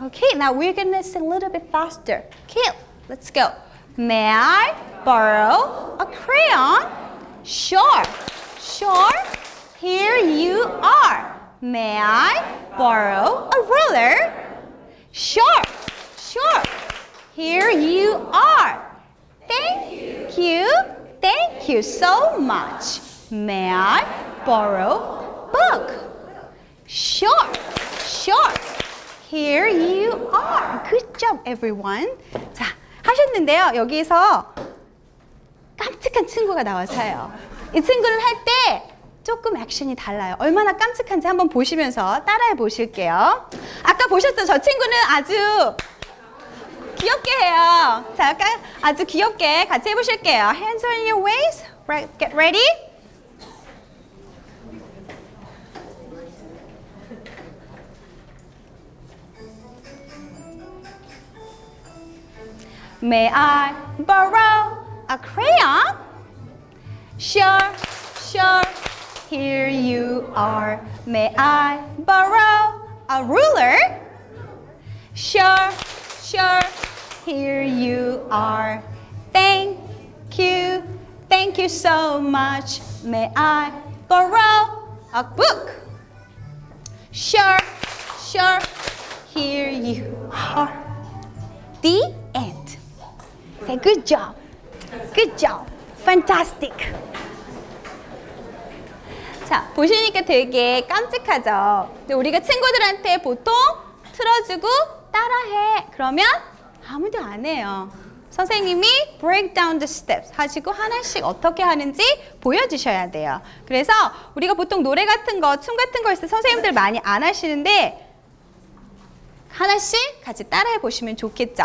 Okay, now we're going to sing a little bit faster. Okay, let's go. May I borrow a crayon? Sure. Sure. Here you are. May I borrow a ruler? Sure. Sure. Here you are. Thank you. Thank you so much. May I borrow a book? Sure. Sure. Here you are. Good job, everyone. 자, 하셨는데요. 여기서 깜찍한 친구가 나와서요. 이 친구는 할 때 조금 액션이 달라요. 얼마나 깜찍한지 한번 보시면서 따라해 보실게요. 아까 보셨죠? 저 친구는 아주 귀엽게 해요. 자, 아주 귀엽게 같이 해보실게요. Hands on your waist. Get ready. May I borrow a crayon? Sure, sure. Here you are. May I borrow a ruler? Sure, sure. Here you are. Thank you so much. May I borrow a book? Sure, sure. Here you are. The end. Say good job. Good job. Fantastic. 자, 보시니까 되게 깜찍하죠? 근데 우리가 친구들한테 보통 틀어주고 따라해. 그러면 아무도 안 해요. 선생님이 break down the steps 하시고 하나씩 어떻게 하는지 보여주셔야 돼요. 그래서 우리가 보통 노래 같은 거, 춤 같은 거 있을 때 선생님들 많이 안 하시는데 하나씩 같이 따라해 보시면 좋겠죠.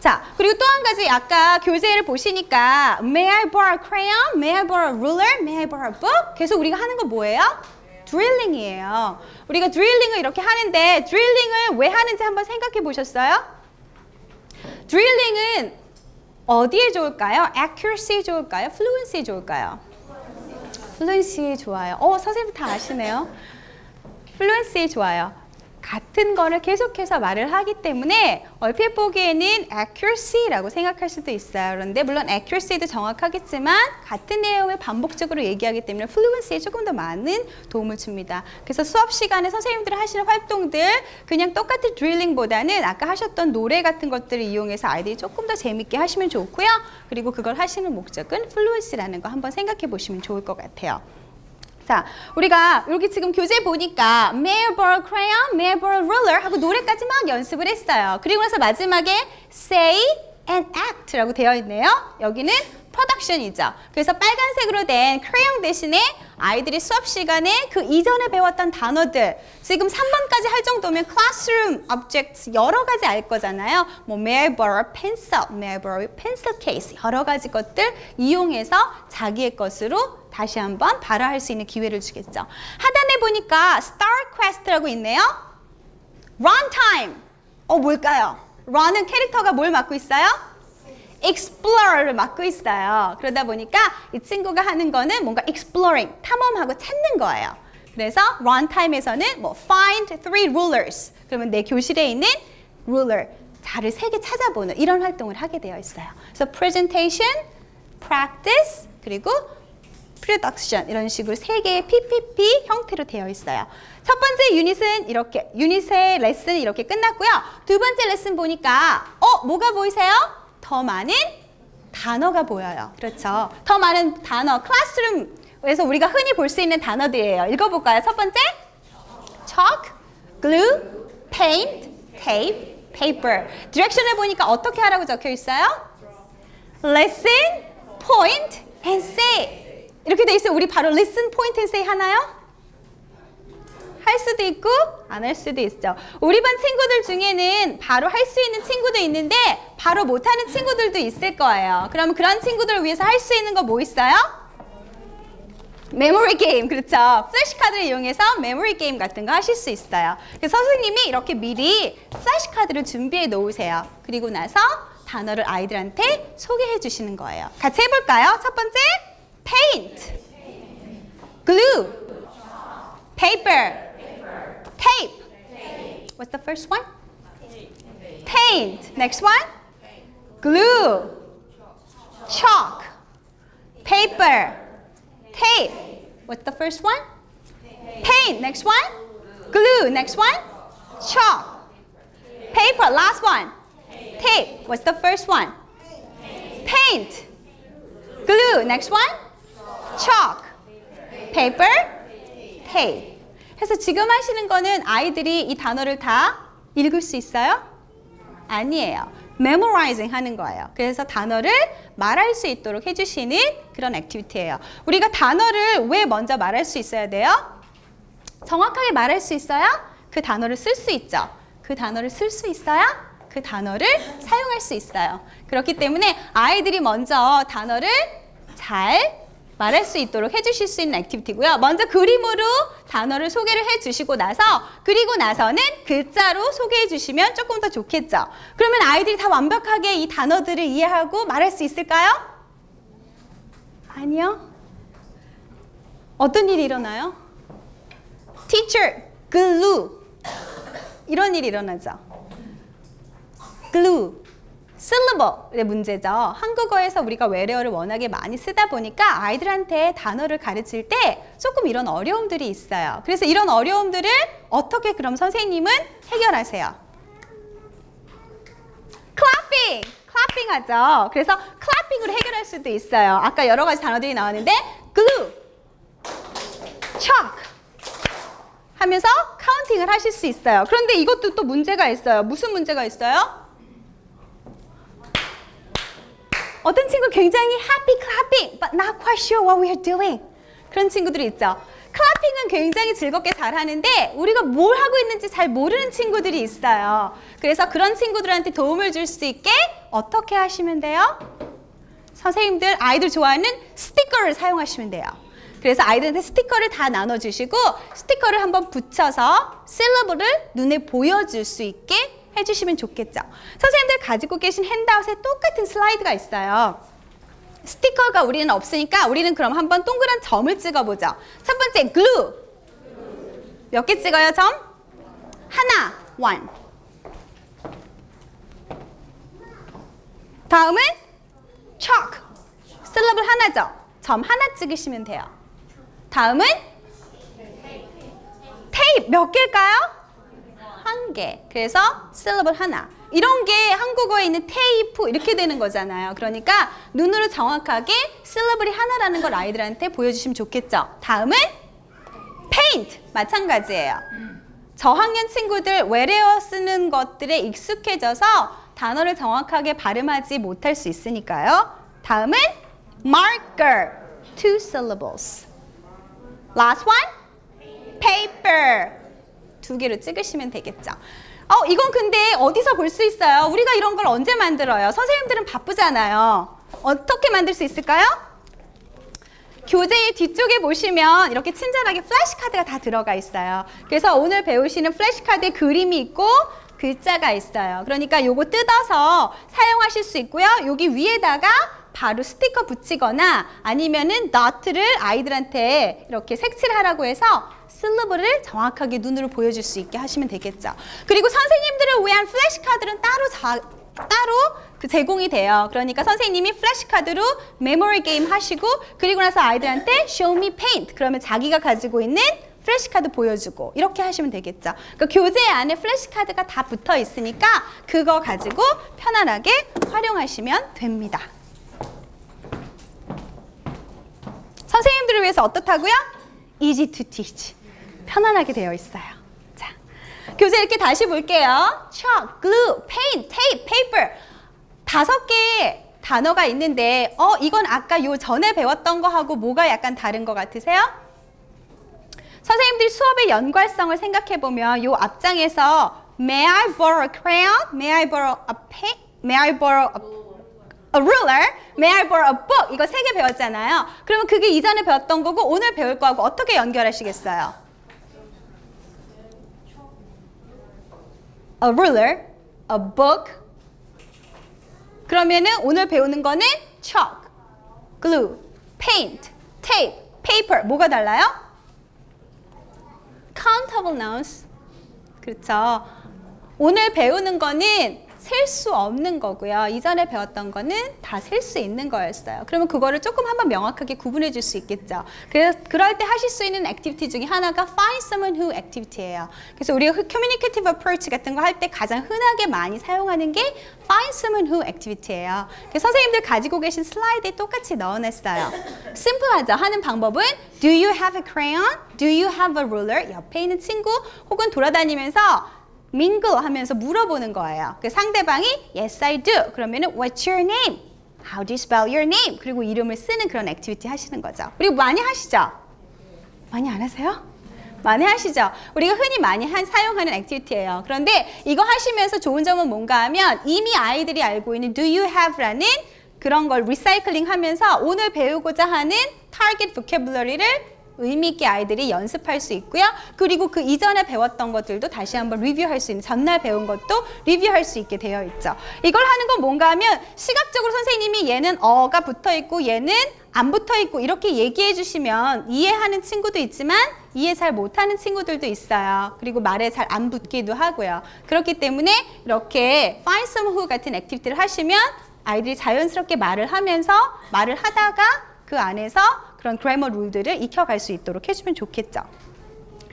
자, 그리고 또 한 가지 아까 교재를 보시니까 May I borrow a crayon? May I borrow a ruler? May I borrow a book? 계속 우리가 하는 거 뭐예요? 드릴링이에요. 우리가 드릴링을 이렇게 하는데 드릴링을 왜 하는지 한번 생각해 보셨어요? 드릴링은 어디에 좋을까요? accuracy에 좋을까요? fluency에 좋을까요? fluency에 좋아요. 선생님 다 아시네요. fluency에 좋아요. 같은 거를 계속해서 말을 하기 때문에 얼핏 보기에는 accuracy라고 생각할 수도 있어요. 그런데 물론 accuracy도 정확하겠지만 같은 내용을 반복적으로 얘기하기 때문에 fluency에 조금 더 많은 도움을 줍니다. 그래서 수업 시간에 선생님들이 하시는 활동들 그냥 똑같은 드릴링보다는 아까 하셨던 노래 같은 것들을 이용해서 아이들이 조금 더 재밌게 하시면 좋고요. 그리고 그걸 하시는 목적은 fluency라는 거 한번 생각해 보시면 좋을 것 같아요. 자, 우리가 여기 지금 교재 보니까 May I borrow a crayon? May I borrow a ruler? 하고 노래까지 막 연습을 했어요. 그리고 나서 마지막에 say and act라고 되어 있네요. 여기는 production이죠. 그래서 빨간색으로 된 crayon 대신에 아이들이 수업 시간에 그 이전에 배웠던 단어들 지금 3번까지 할 정도면 classroom objects 여러 가지 알 거잖아요. 뭐 May I borrow a pencil? May I borrow a pencil case? 여러 가지 것들 이용해서 자기의 것으로 다시 한번 발화할 수 있는 기회를 주겠죠. 하단에 보니까 Star Quest라고 있네요. Run time. 뭘까요? Run은 캐릭터가 뭘 맡고 있어요? Explorer를 맡고 있어요. 그러다 보니까 이 친구가 하는 거는 뭔가 exploring, 탐험하고 찾는 거예요. 그래서 Run time에서는 뭐 Find 3 rulers. 그러면 내 교실에 있는 ruler, 자를 3개 찾아보는 이런 활동을 하게 되어 있어요. 그래서 presentation, practice, 그리고 production 이런 식으로 3개의 PPP 형태로 되어 있어요. 첫 번째 유닛의 레슨은 이렇게 끝났고요. 두 번째 레슨 보니까 뭐가 보이세요? 더 많은 단어가 보여요. 그렇죠. 더 많은 단어, 클래스룸에서 우리가 흔히 볼 수 있는 단어들이에요. 읽어볼까요? 첫 번째, chalk, glue, paint, tape, paper. 디렉션을 보니까 어떻게 하라고 적혀 있어요? Listen, point, and say. 이렇게 돼 있어요. 우리 바로 listen, point, and say 하나요? 할 수도 있고 안 할 수도 있죠. 우리 반 친구들 중에는 바로 할 수 있는 친구도 있는데 바로 못하는 친구들도 있을 거예요. 그럼 그런 친구들을 위해서 할 수 있는 거 뭐 있어요? 메모리 게임, 그렇죠. 플래시카드를 이용해서 메모리 게임 같은 거 하실 수 있어요. 그래서 선생님이 이렇게 미리 플래시카드를 준비해 놓으세요. 그리고 나서 단어를 아이들한테 소개해 주시는 거예요. 같이 해볼까요? 첫 번째, paint, glue, paper, tape. What's the first one? Paint. Next one? Glue, chalk, paper, tape. What's the first one? Paint. Next one? Glue. Next one? Chalk, paper. Last one? Tape. What's the first one? Paint. Glue. Next one? Chalk, paper, tape. 그래서 지금 하시는 거는 아이들이 이 단어를 다 읽을 수 있어요? 아니에요. memorizing 하는 거예요. 그래서 단어를 말할 수 있도록 해주시는 그런 액티비티예요. 우리가 단어를 왜 먼저 말할 수 있어야 돼요? 정확하게 말할 수 있어야 그 단어를 쓸 수 있죠. 그 단어를 쓸 수 있어야 그 단어를 사용할 수 있어요. 그렇기 때문에 아이들이 먼저 단어를 잘 말할 수 있도록 해주실 수 있는 액티비티고요. 먼저 그림으로 단어를 소개를 해주시고 나서 그리고 나서는 글자로 소개해 주시면 조금 더 좋겠죠. 그러면 아이들이 다 완벽하게 이 단어들을 이해하고 말할 수 있을까요? 아니요. 어떤 일이 일어나요? Teacher, glue. 이런 일이 일어나죠. glue, syllable의 문제죠. 한국어에서 우리가 외래어를 워낙에 많이 쓰다 보니까 아이들한테 단어를 가르칠 때 조금 이런 어려움들이 있어요. 그래서 이런 어려움들을 어떻게 그럼 선생님은 해결하세요? clapping! clapping 하죠. 그래서 clapping으로 해결할 수도 있어요. 아까 여러 가지 단어들이 나왔는데 glue, chalk 하면서 카운팅을 하실 수 있어요. 그런데 이것도 또 문제가 있어요. 무슨 문제가 있어요? 어떤 친구 굉장히 happy clapping, but not quite sure what we are doing. 그런 친구들이 있죠. 클래핑은 굉장히 즐겁게 잘하는데 우리가 뭘 하고 있는지 잘 모르는 친구들이 있어요. 그래서 그런 친구들한테 도움을 줄 수 있게 어떻게 하시면 돼요? 선생님들, 아이들 좋아하는 스티커를 사용하시면 돼요. 그래서 아이들한테 스티커를 다 나눠주시고 스티커를 한번 붙여서 실러블을 눈에 보여줄 수 있게 해주시면 좋겠죠. 선생님들 가지고 계신 핸드아웃에 똑같은 슬라이드가 있어요. 스티커가 우리는 없으니까 우리는 그럼 한번 동그란 점을 찍어보죠. 첫 번째, glue. 몇 개 찍어요, 점? 하나, one. 다음은 chalk. 실러블 하나죠. 점 하나 찍으시면 돼요. 다음은 테이프. 몇 개일까요? 한 개. 그래서 실러블 하나. 이런 게 한국어에 있는 테이프 이렇게 되는 거잖아요. 그러니까 눈으로 정확하게 실러블이 하나라는 걸 아이들한테 보여주시면 좋겠죠. 다음은 paint. 마찬가지예요. 저학년 친구들 외래어 쓰는 것들에 익숙해져서 단어를 정확하게 발음하지 못할 수 있으니까요. 다음은 marker. 2 syllables. Last one? paper. 2개로 찍으시면 되겠죠. 이건 근데 어디서 볼 수 있어요? 우리가 이런 걸 언제 만들어요? 선생님들은 바쁘잖아요. 어떻게 만들 수 있을까요? 교재의 뒤쪽에 보시면 이렇게 친절하게 플래시카드가 다 들어가 있어요. 그래서 오늘 배우시는 플래시카드에 그림이 있고 글자가 있어요. 그러니까 요거 뜯어서 사용하실 수 있고요. 여기 위에다가 바로 스티커 붙이거나 아니면은 너트를 아이들한테 이렇게 색칠하라고 해서 실러블을 정확하게 눈으로 보여줄 수 있게 하시면 되겠죠. 그리고 선생님들을 위한 플래시카드는 따로 제공이 돼요. 그러니까 선생님이 플래시카드로 메모리 게임 하시고 그리고 나서 아이들한테 show me paint. 그러면 자기가 가지고 있는 플래시카드 보여주고 이렇게 하시면 되겠죠. 그러니까 교재 안에 플래시카드가 다 붙어 있으니까 그거 가지고 편안하게 활용하시면 됩니다. 선생님들을 위해서 어떻다고요? Easy to teach. 편안하게 되어 있어요. 자, 교재 이렇게 다시 볼게요. chalk, glue, paint, tape, paper. 5개 단어가 있는데 이건 아까 요 전에 배웠던 거하고 뭐가 약간 다른 것 같으세요? 선생님들이 수업의 연관성을 생각해보면 요 앞장에서 May I borrow a crayon? May I borrow a pen? May I borrow a ruler? May I borrow a book? 이거 3개 배웠잖아요. 그러면 그게 이전에 배웠던 거고 오늘 배울 거하고 어떻게 연결하시겠어요? A ruler, a book. 그러면은 오늘 배우는 거는 chalk, glue, paint, tape, paper. 뭐가 달라요? countable nouns. 그렇죠. 오늘 배우는 거는 셀 수 없는 거고요. 이전에 배웠던 거는 다 셀 수 있는 거였어요. 그러면 그거를 조금 한번 명확하게 구분해 줄 수 있겠죠. 그래서 그럴 때 하실 수 있는 액티비티 중에 하나가 find someone who 액티비티예요. 그래서 우리가 communicative approach 같은 거 할 때 가장 흔하게 많이 사용하는 게 find someone who 액티비티예요. 그래서 선생님들 가지고 계신 슬라이드에 똑같이 넣어냈어요. 심플하죠. 하는 방법은 Do you have a crayon? Do you have a ruler? 옆에 있는 친구 혹은 돌아다니면서 mingle 하면서 물어보는 거예요. 그 상대방이 Yes, I do. 그러면은 What's your name? How do you spell your name? 그리고 이름을 쓰는 그런 액티비티 하시는 거죠. 그리고 많이 하시죠? 많이 안 하세요? 많이 하시죠? 우리가 흔히 많이 사용하는 액티비티예요. 그런데 이거 하시면서 좋은 점은 뭔가 하면 이미 아이들이 알고 있는 Do you have?라는 그런 걸 리사이클링 하면서 오늘 배우고자 하는 타겟 보캐블러리를 의미 있게 아이들이 연습할 수 있고요. 그리고 그 이전에 배웠던 것들도 다시 한번 리뷰할 수 있는, 전날 배운 것도 리뷰할 수 있게 되어 있죠. 이걸 하는 건 뭔가 하면 시각적으로 선생님이 얘는 어가 붙어 있고 얘는 안 붙어 있고 이렇게 얘기해 주시면 이해하는 친구도 있지만 이해 잘 못하는 친구들도 있어요. 그리고 말에 잘 안 붙기도 하고요. 그렇기 때문에 이렇게 Find Some Who 같은 액티비티를 하시면 아이들이 자연스럽게 말을 하면서 말을 하다가 그 안에서 그런 그래머 룰들을 익혀갈 수 있도록 해주면 좋겠죠.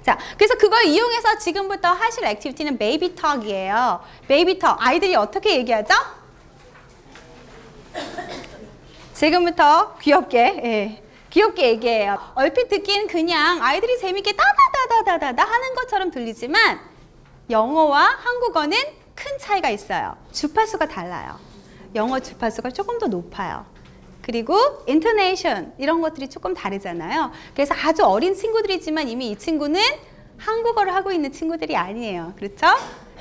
자, 그래서 그걸 이용해서 지금부터 하실 액티비티는 베이비 턱이에요. 베이비 턱. 아이들이 어떻게 얘기하죠? 지금부터 귀엽게, 예, 귀엽게 얘기해요. 얼핏 듣기엔 그냥 아이들이 재밌게 다다다다다다 하는 것처럼 들리지만 영어와 한국어는 큰 차이가 있어요. 주파수가 달라요. 영어 주파수가 조금 더 높아요. 그리고 인토네이션 이런 것들이 조금 다르잖아요. 그래서 아주 어린 친구들이지만 이미 이 친구는 한국어를 하고 있는 친구들이 아니에요. 그렇죠?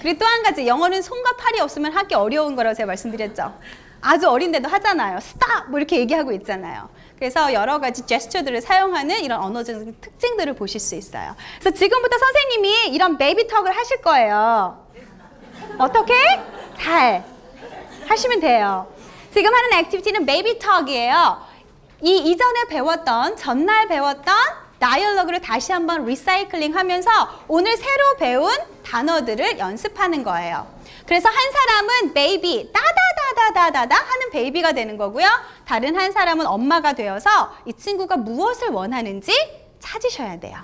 그리고 또 한 가지, 영어는 손과 팔이 없으면 하기 어려운 거라고 제가 말씀드렸죠. 아주 어린데도 하잖아요. 스탑! 뭐 이렇게 얘기하고 있잖아요. 그래서 여러 가지 제스처들을 사용하는 이런 언어적인 특징들을 보실 수 있어요. 그래서 지금부터 선생님이 이런 베이비 턱을 하실 거예요. 어떻게? 잘 하시면 돼요. 지금 하는 액티비티는 베이비 턱이에요. 이 이전에 배웠던, 전날 배웠던 다이얼로그를 다시 한번 리사이클링 하면서 오늘 새로 배운 단어들을 연습하는 거예요. 그래서 한 사람은 베이비, 따다다다다다다 하는 베이비가 되는 거고요. 다른 한 사람은 엄마가 되어서 이 친구가 무엇을 원하는지 찾으셔야 돼요.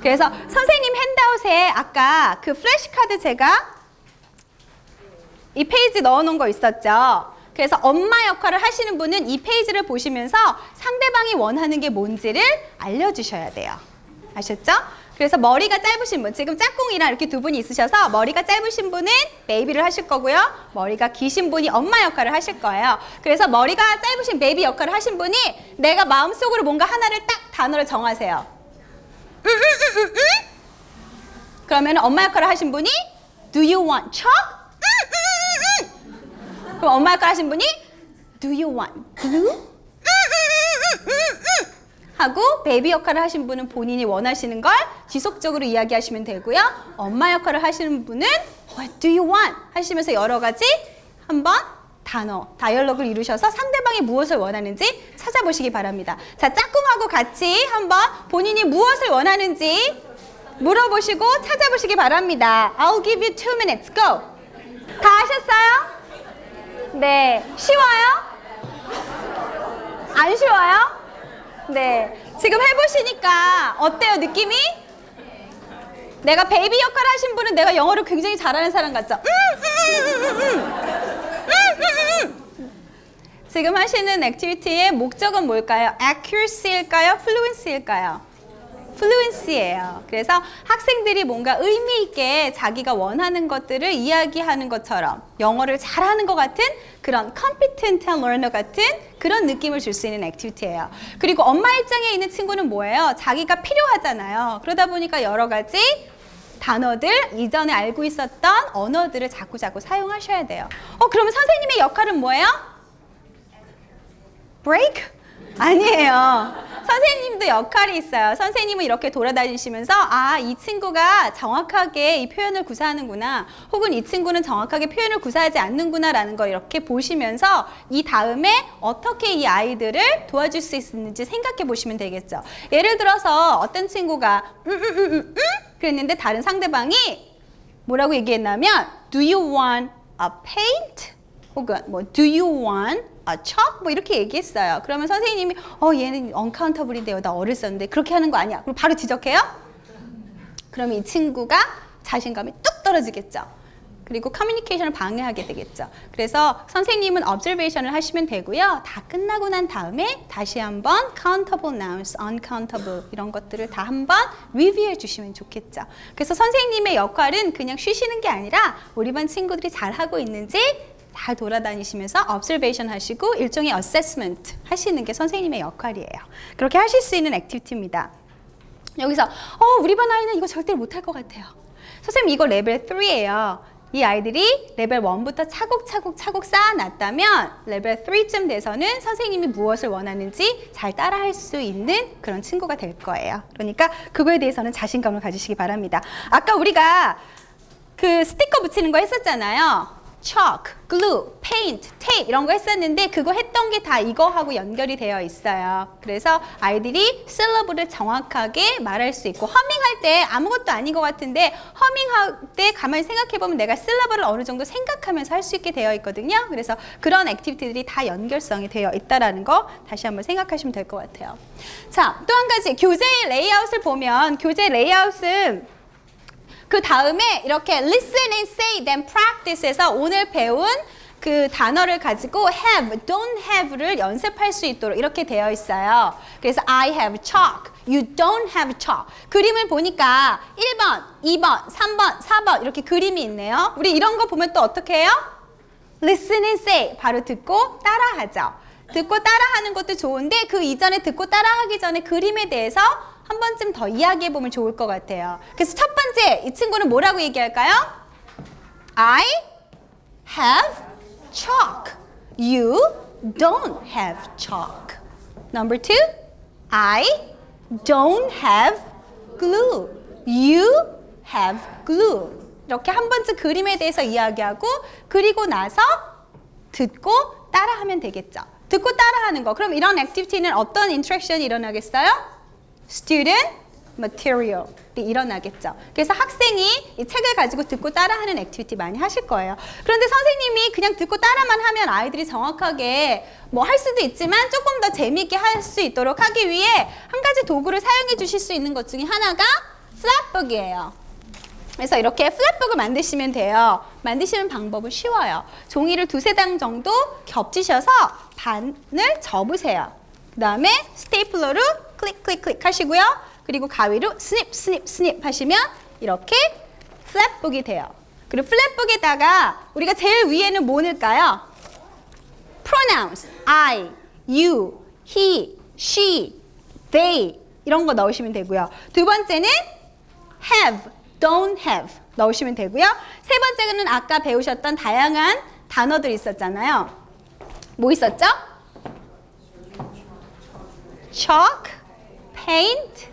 그래서 선생님 핸드아웃에 아까 그 플래시카드 제가 이 페이지 넣어놓은 거 있었죠. 그래서 엄마 역할을 하시는 분은 이 페이지를 보시면서 상대방이 원하는 게 뭔지를 알려주셔야 돼요. 아셨죠? 그래서 머리가 짧으신 분, 지금 짝꿍이랑 이렇게 두 분이 있으셔서 머리가 짧으신 분은 베이비를 하실 거고요. 머리가 기신 분이 엄마 역할을 하실 거예요. 그래서 머리가 짧으신 베이비 역할을 하신 분이 내가 마음속으로 뭔가 하나를 딱 단어를 정하세요. 그러면 엄마 역할을 하신 분이 Do you want chalk? 그럼 엄마 역할 하신 분이 Do you want glue? 하고 베이비 역할을 하신 분은 본인이 원하시는 걸 지속적으로 이야기하시면 되고요. 엄마 역할을 하시는 분은 What do you want? 하시면서 여러 가지 한번 단어, 다이얼로그를 이루셔서 상대방이 무엇을 원하는지 찾아보시기 바랍니다. 자, 짝꿍하고 같이 한번 본인이 무엇을 원하는지 물어보시고 찾아보시기 바랍니다. I'll give you 2 minutes. Go! 다 하셨어요? 네. 쉬워요? 안 쉬워요? 네. 지금 해보시니까 어때요, 느낌이? 내가 베이비 역할 하신 분은 내가 영어를 굉장히 잘하는 사람 같죠? 지금 하시는 액티비티의 목적은 뭘까요? accuracy일까요? fluency일까요? fluency예요. 그래서 학생들이 뭔가 의미 있게 자기가 원하는 것들을 이야기하는 것처럼 영어를 잘하는 것 같은 그런 competent learner 같은 그런 느낌을 줄 수 있는 액티비티예요. 그리고 엄마 입장에 있는 친구는 뭐예요? 자기가 필요하잖아요. 그러다 보니까 여러 가지 단어들, 이전에 알고 있었던 언어들을 자꾸자꾸 사용하셔야 돼요. 그러면 선생님의 역할은 뭐예요? break? 아니에요. 선생님도 역할이 있어요. 선생님은 이렇게 돌아다니시면서 이 친구가 정확하게 이 표현을 구사하는구나, 혹은 이 친구는 정확하게 표현을 구사하지 않는구나 라는 걸 이렇게 보시면서 이 다음에 어떻게 이 아이들을 도와줄 수 있는지 생각해 보시면 되겠죠. 예를 들어서 어떤 친구가 그랬는데 다른 상대방이 뭐라고 얘기했냐면 Do you want a paint? 혹은 뭐 Do you want a chalk? 뭐 이렇게 얘기했어요. 그러면 선생님이 얘는 uncountable인데요. 나 어렸었는데 그렇게 하는 거 아니야. 그럼 바로 지적해요? 그러면 이 친구가 자신감이 뚝 떨어지겠죠. 그리고 커뮤니케이션을 방해하게 되겠죠. 그래서 선생님은 observation을 하시면 되고요. 다 끝나고 난 다음에 다시 한번 countable nouns, uncountable 이런 것들을 다 한번 리뷰해 주시면 좋겠죠. 그래서 선생님의 역할은 그냥 쉬시는 게 아니라 우리 반 친구들이 잘하고 있는지 잘 돌아다니시면서 observation 하시고 일종의 assessment 하시는 게 선생님의 역할이에요. 그렇게 하실 수 있는 액티비티입니다. 여기서 우리 반 아이는 이거 절대 못할 것 같아요. 선생님 이거 레벨 3예요. 이 아이들이 레벨 1부터 차곡차곡 쌓아놨다면 레벨 3쯤 돼서는 선생님이 무엇을 원하는지 잘 따라할 수 있는 그런 친구가 될 거예요. 그러니까 그거에 대해서는 자신감을 가지시기 바랍니다. 아까 우리가 그 스티커 붙이는 거 했었잖아요. chalk, glue, paint, tape 이런 거 했었는데 그거 했던 게 다 이거하고 연결이 되어 있어요. 그래서 아이들이 실러블을 정확하게 말할 수 있고 허밍할 때 아무것도 아닌 것 같은데 허밍할 때 가만히 생각해보면 내가 실러블을 어느 정도 생각하면서 할 수 있게 되어 있거든요. 그래서 그런 액티비티들이 다 연결성이 되어 있다는 거 다시 한번 생각하시면 될 것 같아요. 자, 또 한 가지 교재의 레이아웃을 보면 교재 레이아웃은 그 다음에 이렇게 listen and say then practice에서 오늘 배운 그 단어를 가지고 have, don't have를 연습할 수 있도록 이렇게 되어 있어요. 그래서 I have chalk, you don't have chalk. 그림을 보니까 1번, 2번, 3번, 4번 이렇게 그림이 있네요. 우리 이런 거 보면 또 어떻게 해요? listen and say, 바로 듣고 따라하죠. 듣고 따라하는 것도 좋은데 그 이전에 듣고 따라하기 전에 그림에 대해서 한 번쯤 더 이야기해보면 좋을 것 같아요. 그래서 첫 번째, 이 친구는 뭐라고 얘기할까요? I have chalk. You don't have chalk. Number two, I don't have glue. You have glue. 이렇게 한 번쯤 그림에 대해서 이야기하고 그리고 나서 듣고 따라하면 되겠죠. 듣고 따라하는 거. 그럼 이런 액티비티는 어떤 인터랙션이 일어나겠어요? student material이 일어나겠죠. 그래서 학생이 이 책을 가지고 듣고 따라하는 액티비티 많이 하실 거예요. 그런데 선생님이 그냥 듣고 따라만 하면 아이들이 정확하게 뭐 할 수도 있지만 조금 더 재미있게 할 수 있도록 하기 위해 한 가지 도구를 사용해 주실 수 있는 것 중에 하나가 플랫북이에요. 그래서 이렇게 플랫북을 만드시면 돼요. 만드시는 방법은 쉬워요. 종이를 2~3장 정도 겹치셔서 반을 접으세요. 그 다음에 스테이플러로 클릭 클릭 클릭 하시고요. 그리고 가위로 스닙 스닙 스닙 하시면 이렇게 플랫북이 돼요. 그리고 플랫북에다가 우리가 제일 위에는 뭐 넣을까요? pronouns, I, you, he, she, they 이런 거 넣으시면 되고요. 두 번째는 have, don't have 넣으시면 되고요. 세 번째는 아까 배우셨던 다양한 단어들 있었잖아요. 뭐 있었죠? chalk, paint,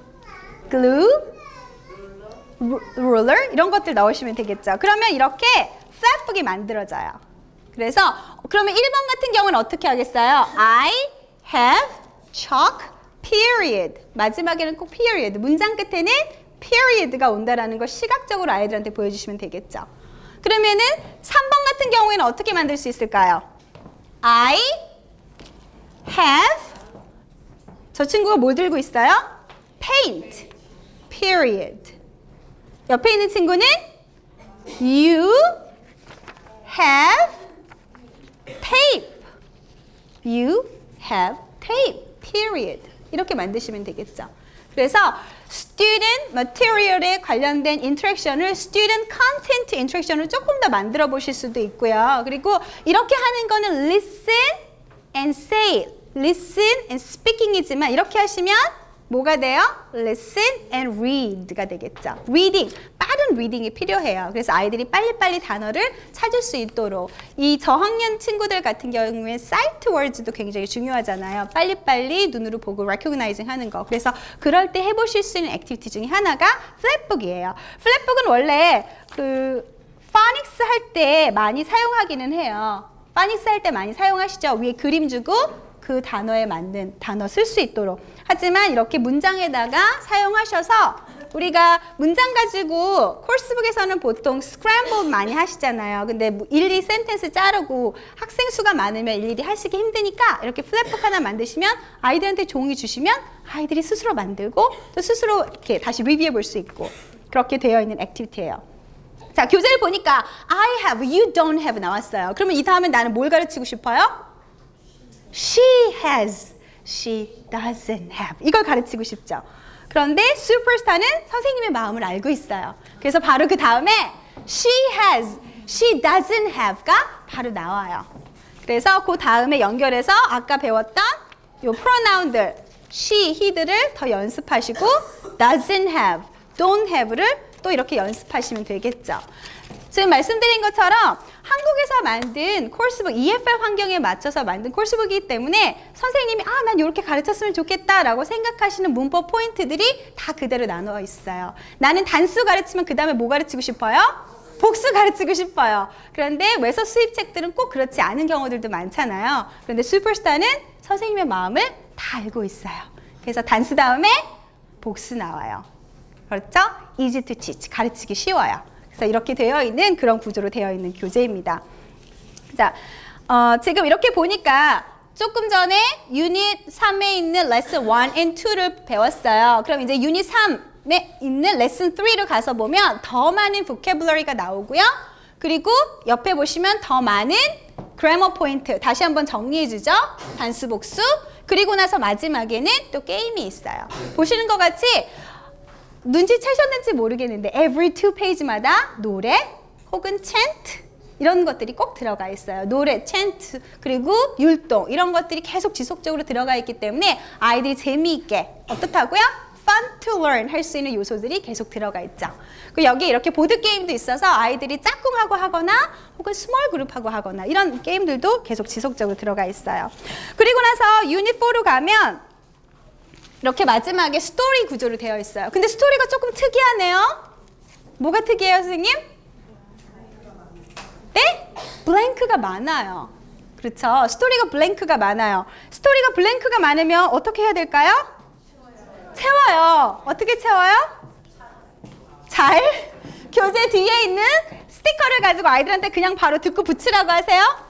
glue, ruler 이런 것들 넣으시면 되겠죠. 그러면 이렇게 플랫북이 만들어져요. 그래서 그러면 1번 같은 경우는 어떻게 하겠어요? I have chalk, period. 마지막에는 꼭 period. 문장 끝에는 period가 온다라는 걸 시각적으로 아이들한테 보여주시면 되겠죠. 그러면은 3번 같은 경우에는 어떻게 만들 수 있을까요? I have 저 친구가 뭘 들고 있어요? paint, period. 옆에 있는 친구는 you have tape. You have tape, period. 이렇게 만드시면 되겠죠. 그래서 student material에 관련된 인터랙션을 student content 인터랙션을 조금 더 만들어 보실 수도 있고요. 그리고 이렇게 하는 거는 listen and say, listen and speaking이지만 이렇게 하시면 뭐가 돼요? listen and read가 되겠죠. reading, 빠른 리딩이 필요해요. 그래서 아이들이 빨리빨리 단어를 찾을 수 있도록 이 저학년 친구들 같은 경우에 sight words도 굉장히 중요하잖아요. 빨리빨리 눈으로 보고 recognizing 하는 거. 그래서 그럴 때 해보실 수 있는 액티비티 중에 하나가 플랫북이에요. 플랫북은 원래 그 phonics 할 때 많이 사용하기는 해요. phonics 할 때 많이 사용하시죠. 위에 그림 주고 그 단어에 맞는 단어 쓸 수 있도록. 하지만 이렇게 문장에다가 사용하셔서 우리가 문장 가지고 코र्स북에서는 보통 스크램블 많이 하시잖아요. 근데 일일이 센텐스 자르고 학생 수가 많으면 일일이 하시기 힘드니까 이렇게 플랫북 하나 만드시면 아이들한테 종이 주시면 아이들이 스스로 만들고 또 스스로 이렇게 다시 리뷰해 볼 수 있고 그렇게 되어 있는 액티비티예요. 자, 교재를 보니까 I have, you don't have 나왔어요. 그러면 이 다음에 나는 뭘 가르치고 싶어요? She has, she doesn't have. 이걸 가르치고 싶죠. 그런데 슈퍼스타는 선생님의 마음을 알고 있어요. 그래서 바로 그 다음에 she has, she doesn't have가 바로 나와요. 그래서 그 다음에 연결해서 아까 배웠던 요 pronoun들 she, he들을 더 연습하시고 doesn't have, don't have를 또 이렇게 연습하시면 되겠죠. 지금 말씀드린 것처럼 한국에서 만든 코र्스북, EFL 환경에 맞춰서 만든 코र्스북이기 때문에 선생님이 난 이렇게 가르쳤으면 좋겠다라고 생각하시는 문법 포인트들이 다 그대로 나누어 있어요. 나는 단수 가르치면 그 다음에 뭐 가르치고 싶어요? 복수 가르치고 싶어요. 그런데 외서 수입 책들은 꼭 그렇지 않은 경우들도 많잖아요. 그런데 슈퍼스타는 선생님의 마음을 다 알고 있어요. 그래서 단수 다음에 복수 나와요. 그렇죠? easy to teach, 가르치기 쉬워요. 그래서 이렇게 되어 있는 그런 구조로 되어 있는 교재입니다. 자, 지금 이렇게 보니까 조금 전에 유닛 3에 있는 레슨 1 and 2를 배웠어요. 그럼 이제 유닛 3에 있는 레슨 3를 가서 보면 더 많은 vocabulary가 나오고요. 그리고 옆에 보시면 더 많은 grammar 포인트 다시 한번 정리해 주죠. 단수 복수. 그리고 나서 마지막에는 또 게임이 있어요. 보시는 것 같이 눈치채셨는지 모르겠는데 every 2페이지마다 노래 혹은 chant 이런 것들이 꼭 들어가 있어요. 노래, chant, 그리고 율동 이런 것들이 계속 지속적으로 들어가 있기 때문에 아이들이 재미있게 어떻다고요? fun to learn 할 수 있는 요소들이 계속 들어가 있죠. 그리고 여기 이렇게 보드게임도 있어서 아이들이 짝꿍하고 하거나 혹은 스몰 그룹하고 하거나 이런 게임들도 계속 지속적으로 들어가 있어요. 그리고 나서 유닛 4로 가면 이렇게 마지막에 스토리 구조로 되어 있어요. 근데 스토리가 조금 특이하네요. 뭐가 특이해요, 선생님? 네? 블랭크가 많아요. 그렇죠. 스토리가 블랭크가 많아요. 스토리가 블랭크가 많으면 어떻게 해야 될까요? 채워요. 어떻게 채워요? 잘 교재 뒤에 있는 스티커를 가지고 아이들한테 그냥 바로 듣고 붙이라고 하세요.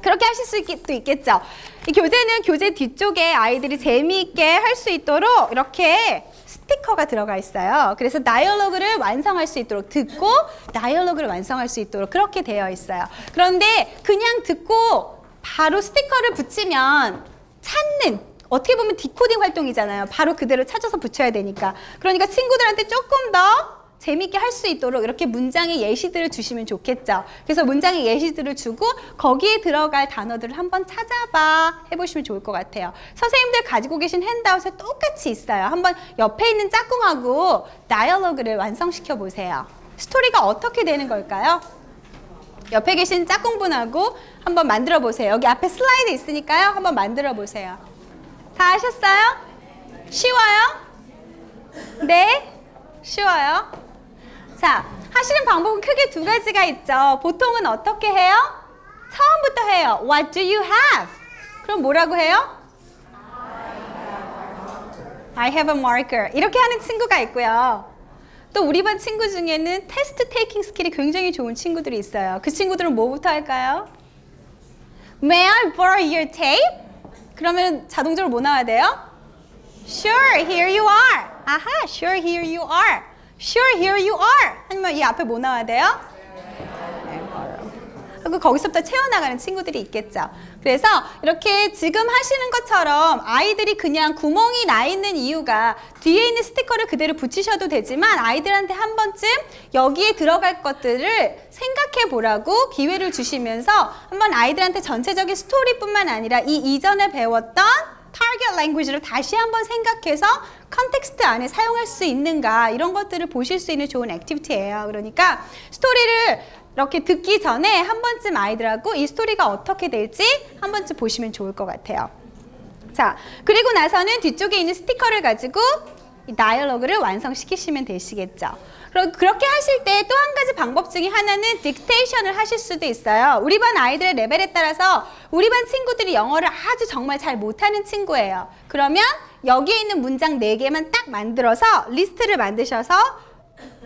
그렇게 하실 수도 있겠죠. 이 교재는 교재 뒤쪽에 아이들이 재미있게 할 수 있도록 이렇게 스티커가 들어가 있어요. 그래서 다이얼로그를 완성할 수 있도록 듣고 다이얼로그를 완성할 수 있도록 그렇게 되어 있어요. 그런데 그냥 듣고 바로 스티커를 붙이면 찾는 어떻게 보면 디코딩 활동이잖아요. 바로 그대로 찾아서 붙여야 되니까. 그러니까 친구들한테 조금 더 재미있게 할 수 있도록 이렇게 문장의 예시들을 주시면 좋겠죠. 그래서 문장의 예시들을 주고 거기에 들어갈 단어들을 한번 찾아봐 해보시면 좋을 것 같아요. 선생님들 가지고 계신 핸드아웃에 똑같이 있어요. 한번 옆에 있는 짝꿍하고 다이얼로그를 완성시켜 보세요. 스토리가 어떻게 되는 걸까요? 옆에 계신 짝꿍분하고 한번 만들어 보세요. 여기 앞에 슬라이드 있으니까요. 한번 만들어 보세요. 다 하셨어요? 쉬워요? 네? 쉬워요? 자, 하시는 방법은 크게 두 가지가 있죠. 보통은 어떻게 해요? 처음부터 해요. What do you have? 그럼 뭐라고 해요? I have a marker. 이렇게 하는 친구가 있고요. 또 우리 반 친구 중에는 테스트 테이킹 스킬이 굉장히 좋은 친구들이 있어요. 그 친구들은 뭐부터 할까요? May I borrow your tape? 그러면 자동적으로 뭐 나와야 돼요? Sure, here you are. 아하, sure, here you are. Sure, here you are. 아니면 이 앞에 뭐 나와야 돼요? 그리고 거기서부터 채워나가는 친구들이 있겠죠. 그래서 이렇게 지금 하시는 것처럼 아이들이 그냥 구멍이 나 있는 이유가 뒤에 있는 스티커를 그대로 붙이셔도 되지만 아이들한테 한 번쯤 여기에 들어갈 것들을 생각해 보라고 기회를 주시면서 한번 아이들한테 전체적인 스토리뿐만 아니라 이 이전에 배웠던 타겟 랭귀지를 다시 한번 생각해서 컨텍스트 안에 사용할 수 있는가 이런 것들을 보실 수 있는 좋은 액티비티예요. 그러니까 스토리를 이렇게 듣기 전에 한 번쯤 아이들하고 이 스토리가 어떻게 될지 한 번쯤 보시면 좋을 것 같아요. 자, 그리고 나서는 뒤쪽에 있는 스티커를 가지고 이 다이얼로그를 완성시키시면 되시겠죠. 그렇게 하실 때 또 한 가지 방법 중에 하나는 딕테이션을 하실 수도 있어요. 우리 반 아이들의 레벨에 따라서 우리 반 친구들이 영어를 아주 정말 잘 못하는 친구예요. 그러면 여기에 있는 문장 4개만 딱 만들어서 리스트를 만드셔서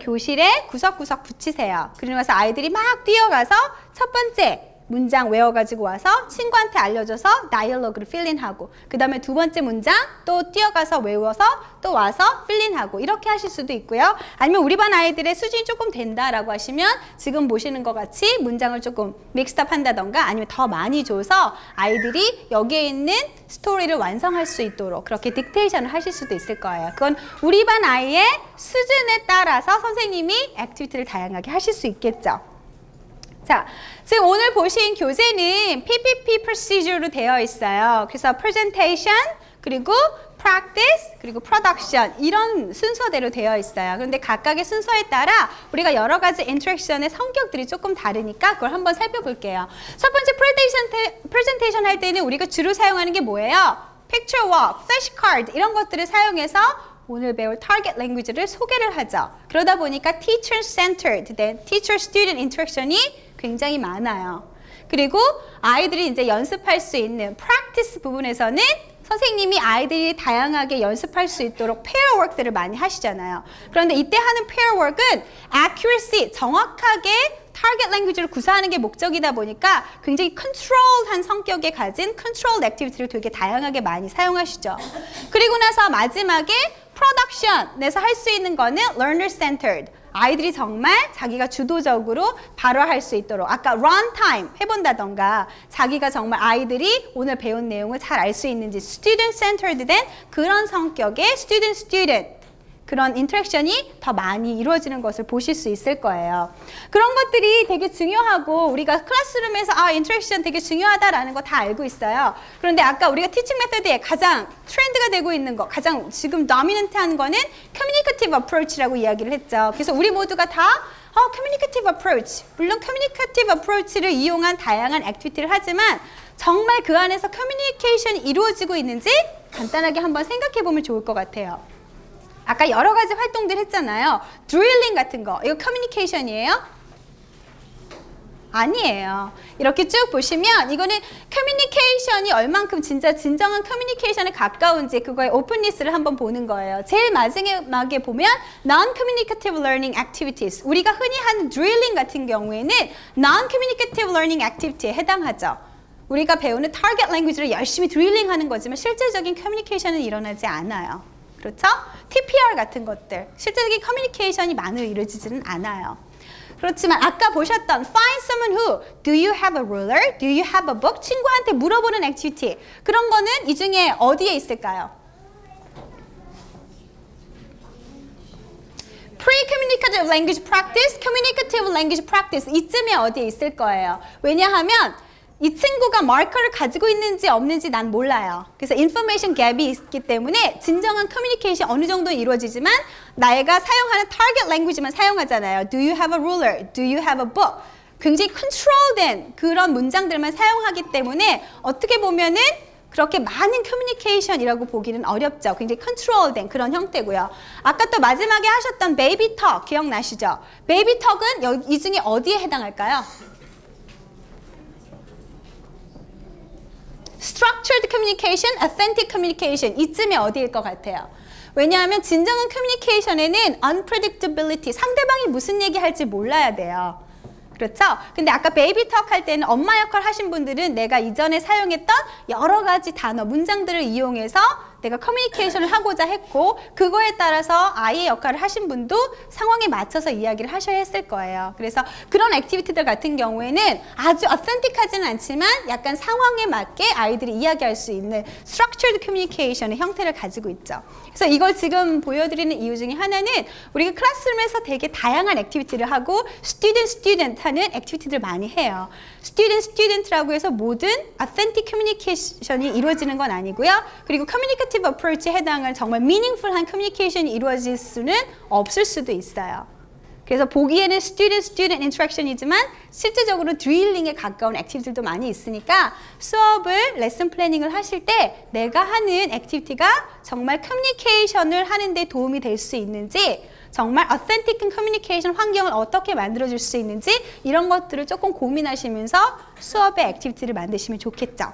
교실에 구석구석 붙이세요. 그리고 나서 아이들이 막 뛰어가서 첫 번째 문장 외워가지고 와서 친구한테 알려줘서 다이얼로그를 필린하고 그 다음에 두 번째 문장 또 뛰어가서 외워서 또 와서 필린하고 이렇게 하실 수도 있고요. 아니면 우리 반 아이들의 수준이 조금 된다라고 하시면 지금 보시는 것 같이 문장을 조금 믹스업 한다던가 아니면 더 많이 줘서 아이들이 여기에 있는 스토리를 완성할 수 있도록 그렇게 딕테이션을 하실 수도 있을 거예요. 그건 우리 반 아이의 수준에 따라서 선생님이 액티비티를 다양하게 하실 수 있겠죠. 자, 지금 오늘 보신 교재는 PPP procedure로 되어 있어요. 그래서 presentation, 그리고 practice, 그리고 production 이런 순서대로 되어 있어요. 그런데 각각의 순서에 따라 우리가 여러 가지 인터랙션의 성격들이 조금 다르니까 그걸 한번 살펴볼게요. 첫 번째 프레젠테이션 할 때는 우리가 주로 사용하는 게 뭐예요? picture walk, flashcard 이런 것들을 사용해서 오늘 배울 target language를 소개를 하죠. 그러다 보니까 teacher centered, teacher student interaction이 굉장히 많아요. 그리고 아이들이 이제 연습할 수 있는 practice 부분에서는 선생님이 아이들이 다양하게 연습할 수 있도록 pair work들을 많이 하시잖아요. 그런데 이때 하는 pair work은 accuracy, 정확하게 target language를 구사하는 게 목적이다 보니까 굉장히 controlled한 성격에 가진 controlled activity를 되게 다양하게 많이 사용하시죠. 그리고 나서 마지막에 production에서 할 수 있는 거는 learner centered. 아이들이 정말 자기가 주도적으로 바로 할 수 있도록 아까 run time 해본다던가 자기가 정말 아이들이 오늘 배운 내용을 잘 알 수 있는지 student centered 된 그런 성격의 student 그런 인터랙션이 더 많이 이루어지는 것을 보실 수 있을 거예요. 그런 것들이 되게 중요하고 우리가 클래스룸에서 인터랙션 되게 중요하다라는 거 다 알고 있어요. 그런데 아까 우리가 티칭 메서드에 가장 트렌드가 되고 있는 거, 가장 지금 도미넌트한 거는 communicative approach라고 이야기를 했죠. 그래서 우리 모두가 다 communicative approach, 물론 communicative approach를 이용한 다양한 액티비티를 하지만 정말 그 안에서 커뮤니케이션이 이루어지고 있는지 간단하게 한번 생각해 보면 좋을 것 같아요. 아까 여러 가지 활동들 했잖아요. 드릴링 같은 거. 이거 커뮤니케이션이에요? 아니에요. 이렇게 쭉 보시면 이거는 커뮤니케이션이 얼만큼 진짜 진정한 커뮤니케이션에 가까운지 그거의 오픈리스를 한번 보는 거예요. 제일 마지막에 보면 non-communicative learning activities. 우리가 흔히 하는 드릴링 같은 경우에는 non-communicative learning activity에 해당하죠. 우리가 배우는 target language를 열심히 드릴링 하는 거지만 실질적인 커뮤니케이션은 일어나지 않아요. 그렇죠? TPR 같은 것들, 실질적인 커뮤니케이션이 많이 이루어지지는 않아요. 그렇지만 아까 보셨던 find someone who, do you have a ruler, do you have a book? 친구한테 물어보는 액티비티. 그런 거는 이 중에 어디에 있을까요? Pre-communicative language practice, communicative language practice 이쯤에 어디에 있을 거예요. 왜냐하면 이 친구가 마커를 가지고 있는지 없는지 난 몰라요. 그래서 인포메이션 갭이 있기 때문에 진정한 커뮤니케이션 어느 정도 이루어지지만 내가 사용하는 타겟 랭귀지만 사용하잖아요. Do you have a ruler? Do you have a book? 굉장히 컨트롤된 그런 문장들만 사용하기 때문에 어떻게 보면은 그렇게 많은 커뮤니케이션이라고 보기는 어렵죠. 굉장히 컨트롤된 그런 형태고요. 아까 또 마지막에 하셨던 베이비 턱 기억나시죠? 베이비 턱은 이 중에 어디에 해당할까요? Structured communication, authentic communication 이쯤에 어디일 것 같아요? 왜냐하면 진정한 커뮤니케이션에는 unpredictability, 상대방이 무슨 얘기할지 몰라야 돼요. 그렇죠? 근데 아까 베이비 턱 할 때는 엄마 역할 하신 분들은 내가 이전에 사용했던 여러 가지 단어, 문장들을 이용해서 내가 커뮤니케이션을 하고자 했고 그거에 따라서 아이의 역할을 하신 분도 상황에 맞춰서 이야기를 하셔야 했을 거예요. 그래서 그런 액티비티들 같은 경우에는 아주 어센틱하지는 않지만 약간 상황에 맞게 아이들이 이야기할 수 있는 structured communication의 형태를 가지고 있죠. 그래서 이걸 지금 보여드리는 이유 중에 하나는 우리가 클래스룸에서 되게 다양한 액티비티를 하고 student 하는 액티비티들 많이 해요. student라고 해서 모든 authentic communication이 이루어지는 건 아니고요. 그리고 communicative approach에 해당할 정말 meaningful한 communication이 이루어질 수는 없을 수도 있어요. 그래서 보기에는 student interaction이지만 실제적으로 드릴링에 가까운 액티비티들도 많이 있으니까 수업을 레슨 플래닝을 하실 때 내가 하는 액티비티가 정말 커뮤니케이션을 하는 데 도움이 될 수 있는지 정말 authentic communication 환경을 어떻게 만들어줄 수 있는지 이런 것들을 조금 고민하시면서 수업의 액티비티를 만드시면 좋겠죠.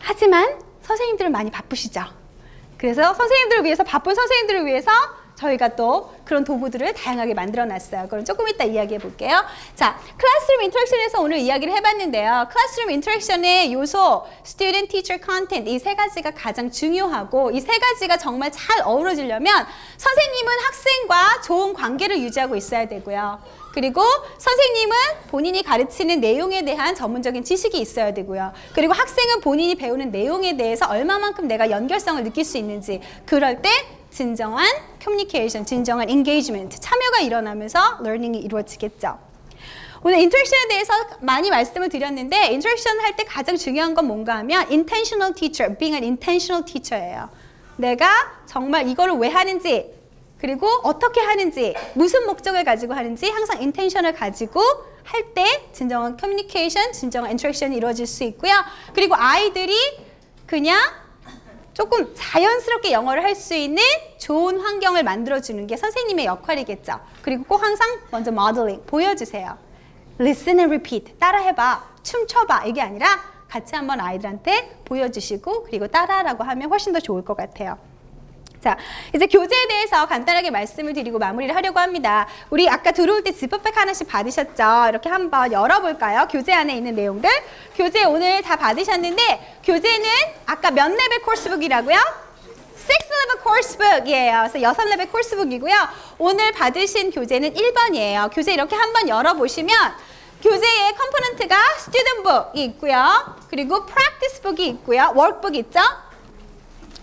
하지만 선생님들은 많이 바쁘시죠. 그래서 선생님들을 위해서 바쁜 선생님들을 위해서 저희가 또 그런 도구들을 다양하게 만들어놨어요. 그럼 조금 이따 이야기해 볼게요. 자, 클래스룸 인터랙션에서 오늘 이야기를 해봤는데요. 클래스룸 인터랙션의 요소, student, teacher, content 이 세 가지가 가장 중요하고 이 세 가지가 정말 잘 어우러지려면 선생님은 학생과 좋은 관계를 유지하고 있어야 되고요. 그리고 선생님은 본인이 가르치는 내용에 대한 전문적인 지식이 있어야 되고요. 그리고 학생은 본인이 배우는 내용에 대해서 얼마만큼 내가 연결성을 느낄 수 있는지 그럴 때 진정한 커뮤니케이션, 진정한 engagement, 참여가 일어나면서 learning이 이루어지겠죠. 오늘 인터랙션에 대해서 많이 말씀을 드렸는데 인터랙션 할 때 가장 중요한 건 뭔가 하면 intentional teacher, being an intentional teacher예요. 내가 정말 이거를 왜 하는지 그리고 어떻게 하는지 무슨 목적을 가지고 하는지 항상 intention을 가지고 할 때 진정한 communication, 진정한 interaction이 이루어질 수 있고요. 그리고 아이들이 그냥 조금 자연스럽게 영어를 할 수 있는 좋은 환경을 만들어주는 게 선생님의 역할이겠죠. 그리고 꼭 항상 먼저 modeling, 보여주세요. Listen and repeat, 따라해봐, 춤춰봐 이게 아니라 같이 한번 아이들한테 보여주시고 그리고 따라하라고 하면 훨씬 더 좋을 것 같아요. 자, 이제 교재에 대해서 간단하게 말씀을 드리고 마무리를 하려고 합니다. 우리 아까 들어올 때 지퍼백 하나씩 받으셨죠? 이렇게 한번 열어볼까요? 교재 안에 있는 내용들. 교재 오늘 다 받으셨는데 교재는 아까 몇 레벨 코र्स북이라고요? 6레벨 코र्स북이에요. 그래서 6레벨 코र्स북이고요. 오늘 받으신 교재는 1번이에요. 교재 이렇게 한번 열어보시면 교재에 컴포넌트가 스튜던트북이 있고요. 그리고 프랙티스북이 있고요. 워크북 있죠?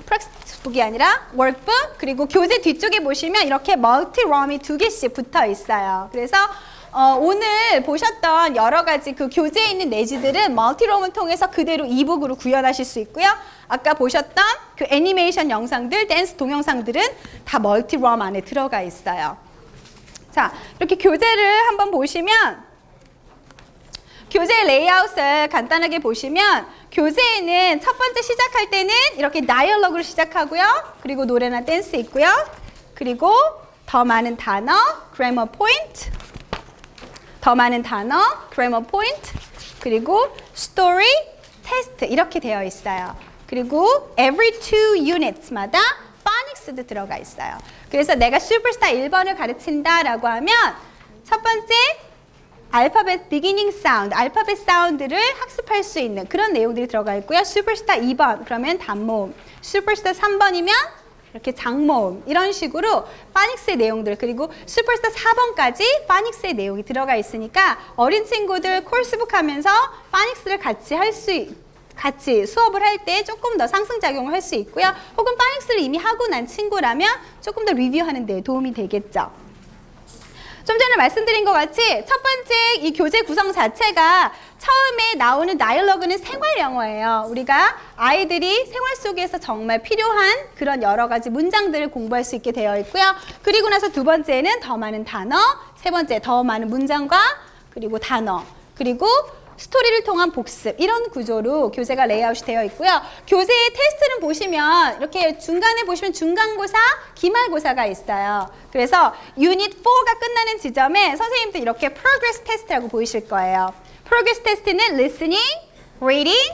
프랙티스북이 아니라 워크북. 그리고 교재 뒤쪽에 보시면 이렇게 멀티럼이 2개씩 붙어 있어요. 그래서 오늘 보셨던 여러 가지 그 교재에 있는 내지들은 멀티럼을 통해서 그대로 이북으로 구현하실 수 있고요. 아까 보셨던 그 애니메이션 영상들, 댄스 동영상들은 다 멀티럼 안에 들어가 있어요. 자, 이렇게 교재를 한번 보시면 교재 레이아웃을 간단하게 보시면 교재에는 첫 번째 시작할 때는 이렇게 다이얼로그로 시작하고요. 그리고 노래나 댄스 있고요. 그리고 더 많은 단어, grammar point, 더 많은 단어, grammar point, 그리고 story, test 이렇게 되어 있어요. 그리고 every 2 units마다 phonics도 들어가 있어요. 그래서 내가 슈퍼스타 1번을 가르친다라고 하면 첫 번째 알파벳 beginning sound, 알파벳 사운드를 학습할 수 있는 그런 내용들이 들어가 있고요. 슈퍼스타 2번 그러면 단모음, 슈퍼스타 3번이면 이렇게 장모음 이런 식으로 파닉스의 내용들 그리고 슈퍼스타 4번까지 파닉스의 내용이 들어가 있으니까 어린 친구들 코र्स북 하면서 파닉스를 같이 수업을 할 때 조금 더 상승작용을 할 수 있고요. 혹은 파닉스를 이미 하고 난 친구라면 조금 더 리뷰하는 데 도움이 되겠죠. 좀 전에 말씀드린 것 같이 첫 번째 이 교재 구성 자체가 처음에 나오는 다이얼로그는 생활 영어예요. 우리가 아이들이 생활 속에서 정말 필요한 그런 여러 가지 문장들을 공부할 수 있게 되어 있고요. 그리고 나서 두 번째는 더 많은 단어, 세 번째 더 많은 문장과 그리고 단어, 그리고 스토리를 통한 복습 이런 구조로 교재가 레이아웃이 되어 있고요. 교재의 테스트는 보시면 이렇게 중간에 보시면 중간고사, 기말고사가 있어요. 그래서 유닛 4가 끝나는 지점에 선생님들 이렇게 프로그레스 테스트라고 보이실 거예요. 프로그레스 테스트는 listening, reading,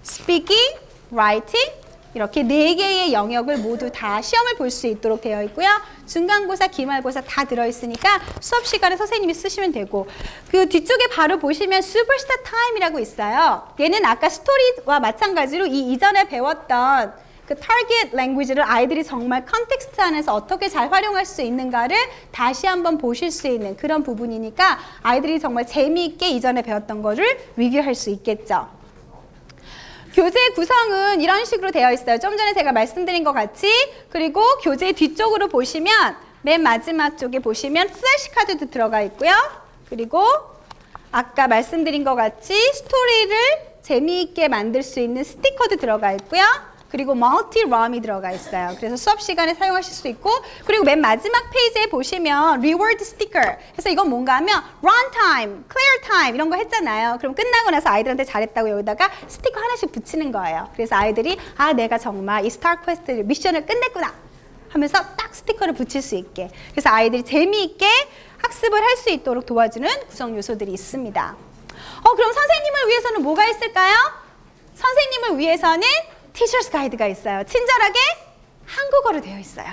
speaking, writing 이렇게 4개의 영역을 모두 다 시험을 볼 수 있도록 되어 있고요. 중간고사, 기말고사 다 들어있으니까 수업 시간에 선생님이 쓰시면 되고 그 뒤쪽에 바로 보시면 슈퍼스타 타임이라고 있어요. 얘는 아까 스토리와 마찬가지로 이 이전에 배웠던 그 타겟 랭귀지를 아이들이 정말 컨텍스트 안에서 어떻게 잘 활용할 수 있는가를 다시 한번 보실 수 있는 그런 부분이니까 아이들이 정말 재미있게 이전에 배웠던 거를 리뷰할 수 있겠죠. 교재 구성은 이런 식으로 되어 있어요. 좀 전에 제가 말씀드린 것 같이 그리고 교재 뒤쪽으로 보시면 맨 마지막 쪽에 보시면 플래시카드도 들어가 있고요. 그리고 아까 말씀드린 것 같이 스토리를 재미있게 만들 수 있는 스티커도 들어가 있고요. 그리고 멀티럼이 들어가 있어요. 그래서 수업 시간에 사용하실 수 있고 그리고 맨 마지막 페이지에 보시면 리워드 스티커 그래서 이건 뭔가 하면 run time, clear time 이런 거 했잖아요. 그럼 끝나고 나서 아이들한테 잘했다고 여기다가 스티커 하나씩 붙이는 거예요. 그래서 아이들이 아 내가 정말 이 스타 퀘스트 미션을 끝냈구나 하면서 딱 스티커를 붙일 수 있게 그래서 아이들이 재미있게 학습을 할 수 있도록 도와주는 구성 요소들이 있습니다. 그럼 선생님을 위해서는 뭐가 있을까요? 선생님을 위해서는 티처스 가이드가 있어요. 친절하게 한국어로 되어 있어요.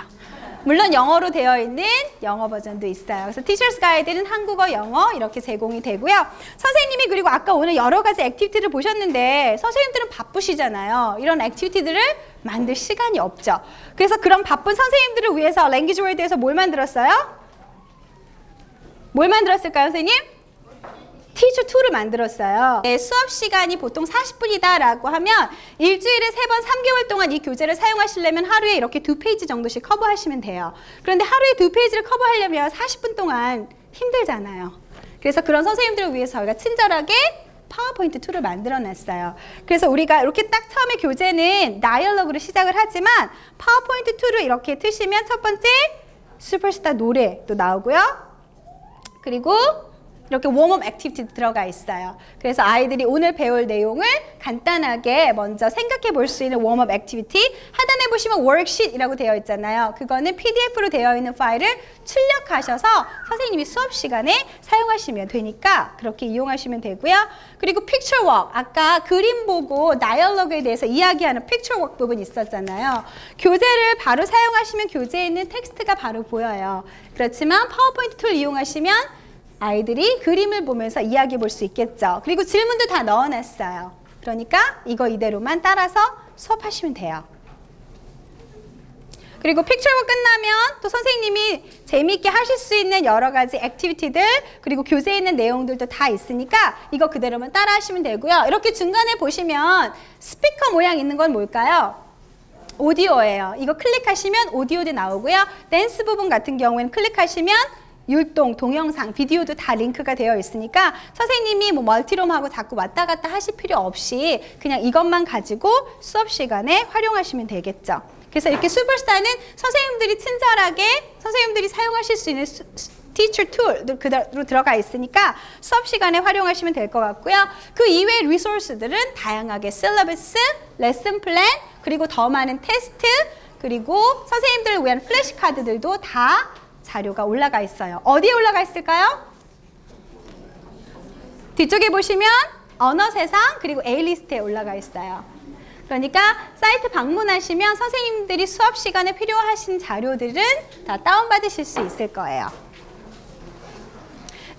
물론 영어로 되어 있는 영어 버전도 있어요. 그래서 티처스 가이드는 한국어, 영어 이렇게 제공이 되고요. 선생님이 그리고 아까 오늘 여러 가지 액티비티를 보셨는데 선생님들은 바쁘시잖아요. 이런 액티비티들을 만들 시간이 없죠. 그래서 그런 바쁜 선생님들을 위해서 랭귀지 월드에서 뭘 만들었어요? 뭘 만들었을까요, 선생님? 티처 2를 만들었어요. 네, 수업 시간이 보통 40분이다라고 하면 일주일에 3번 3개월 동안 이 교재를 사용하시려면 하루에 이렇게 2페이지 정도씩 커버하시면 돼요. 그런데 하루에 2페이지를 커버하려면 40분 동안 힘들잖아요. 그래서 그런 선생님들을 위해서 저희가 친절하게 파워포인트 툴을 만들어놨어요. 그래서 우리가 이렇게 딱 처음에 교재는 다이얼로그로 시작을 하지만 파워포인트 툴을 이렇게 트시면 첫 번째 슈퍼스타 노래도 나오고요. 그리고 이렇게 웜업 액티비티 들어가 있어요. 그래서 아이들이 오늘 배울 내용을 간단하게 먼저 생각해 볼 수 있는 웜업 액티비티, 하단에 보시면 워크시트이라고 되어 있잖아요. 그거는 PDF로 되어 있는 파일을 출력하셔서 선생님이 수업 시간에 사용하시면 되니까 그렇게 이용하시면 되고요. 그리고 픽처 워크, 아까 그림 보고 다이얼로그에 대해서 이야기하는 픽처 워크 부분 있었잖아요. 교재를 바로 사용하시면 교재에 있는 텍스트가 바로 보여요. 그렇지만 파워포인트 툴 이용하시면 아이들이 그림을 보면서 이야기해 볼 수 있겠죠. 그리고 질문도 다 넣어놨어요. 그러니까 이거 이대로만 따라서 수업하시면 돼요. 그리고 픽처가 끝나면 또 선생님이 재미있게 하실 수 있는 여러 가지 액티비티들 그리고 교재에 있는 내용들도 다 있으니까 이거 그대로만 따라 하시면 되고요. 이렇게 중간에 보시면 스피커 모양 있는 건 뭘까요? 오디오예요. 이거 클릭하시면 오디오도 나오고요. 댄스 부분 같은 경우에는 클릭하시면 율동, 동영상, 비디오도 다 링크가 되어 있으니까 선생님이 뭐 멀티룸하고 자꾸 왔다 갔다 하실 필요 없이 그냥 이것만 가지고 수업 시간에 활용하시면 되겠죠. 그래서 이렇게 슈퍼스타는 선생님들이 친절하게 선생님들이 사용하실 수 있는 티처 툴도 그대로 들어가 있으니까 수업 시간에 활용하시면 될 것 같고요. 그 이외의 리소스들은 다양하게 실러버스, 레슨 플랜, 그리고 더 많은 테스트, 그리고 선생님들을 위한 플래시 카드들도 다 자료가 올라가 있어요. 어디에 올라가 있을까요? 뒤쪽에 보시면 언어세상 그리고 A리스트에 올라가 있어요. 그러니까 사이트 방문하시면 선생님들이 수업 시간에 필요하신 자료들은 다 다운받으실 수 있을 거예요.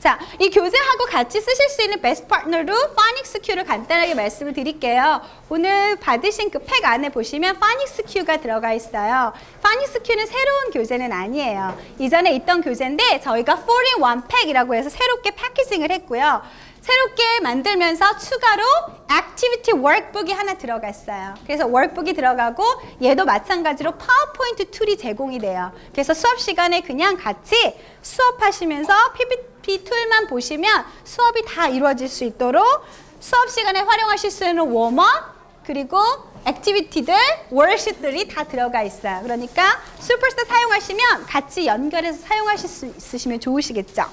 자, 이 교재하고 같이 쓰실 수 있는 베스트 파트너로 파닉스 큐를 간단하게 말씀을 드릴게요. 오늘 받으신 그 팩 안에 보시면 파닉스 큐가 들어가 있어요. 파닉스 큐는 새로운 교재는 아니에요. 이전에 있던 교재인데 저희가 4-in-1 팩이라고 해서 새롭게 패키징을 했고요. 새롭게 만들면서 추가로 액티비티 워크북이 하나 들어갔어요. 그래서 워크북이 들어가고 얘도 마찬가지로 파워포인트 툴이 제공이 돼요. 그래서 수업 시간에 그냥 같이 수업하시면서 PPT 툴만 보시면 수업이 다 이루어질 수 있도록 수업 시간에 활용하실 수 있는 웜업 그리고 액티비티들, 워크시트들이 다 들어가 있어요. 그러니까 슈퍼스타 사용하시면 같이 연결해서 사용하실 수 있으시면 좋으시겠죠.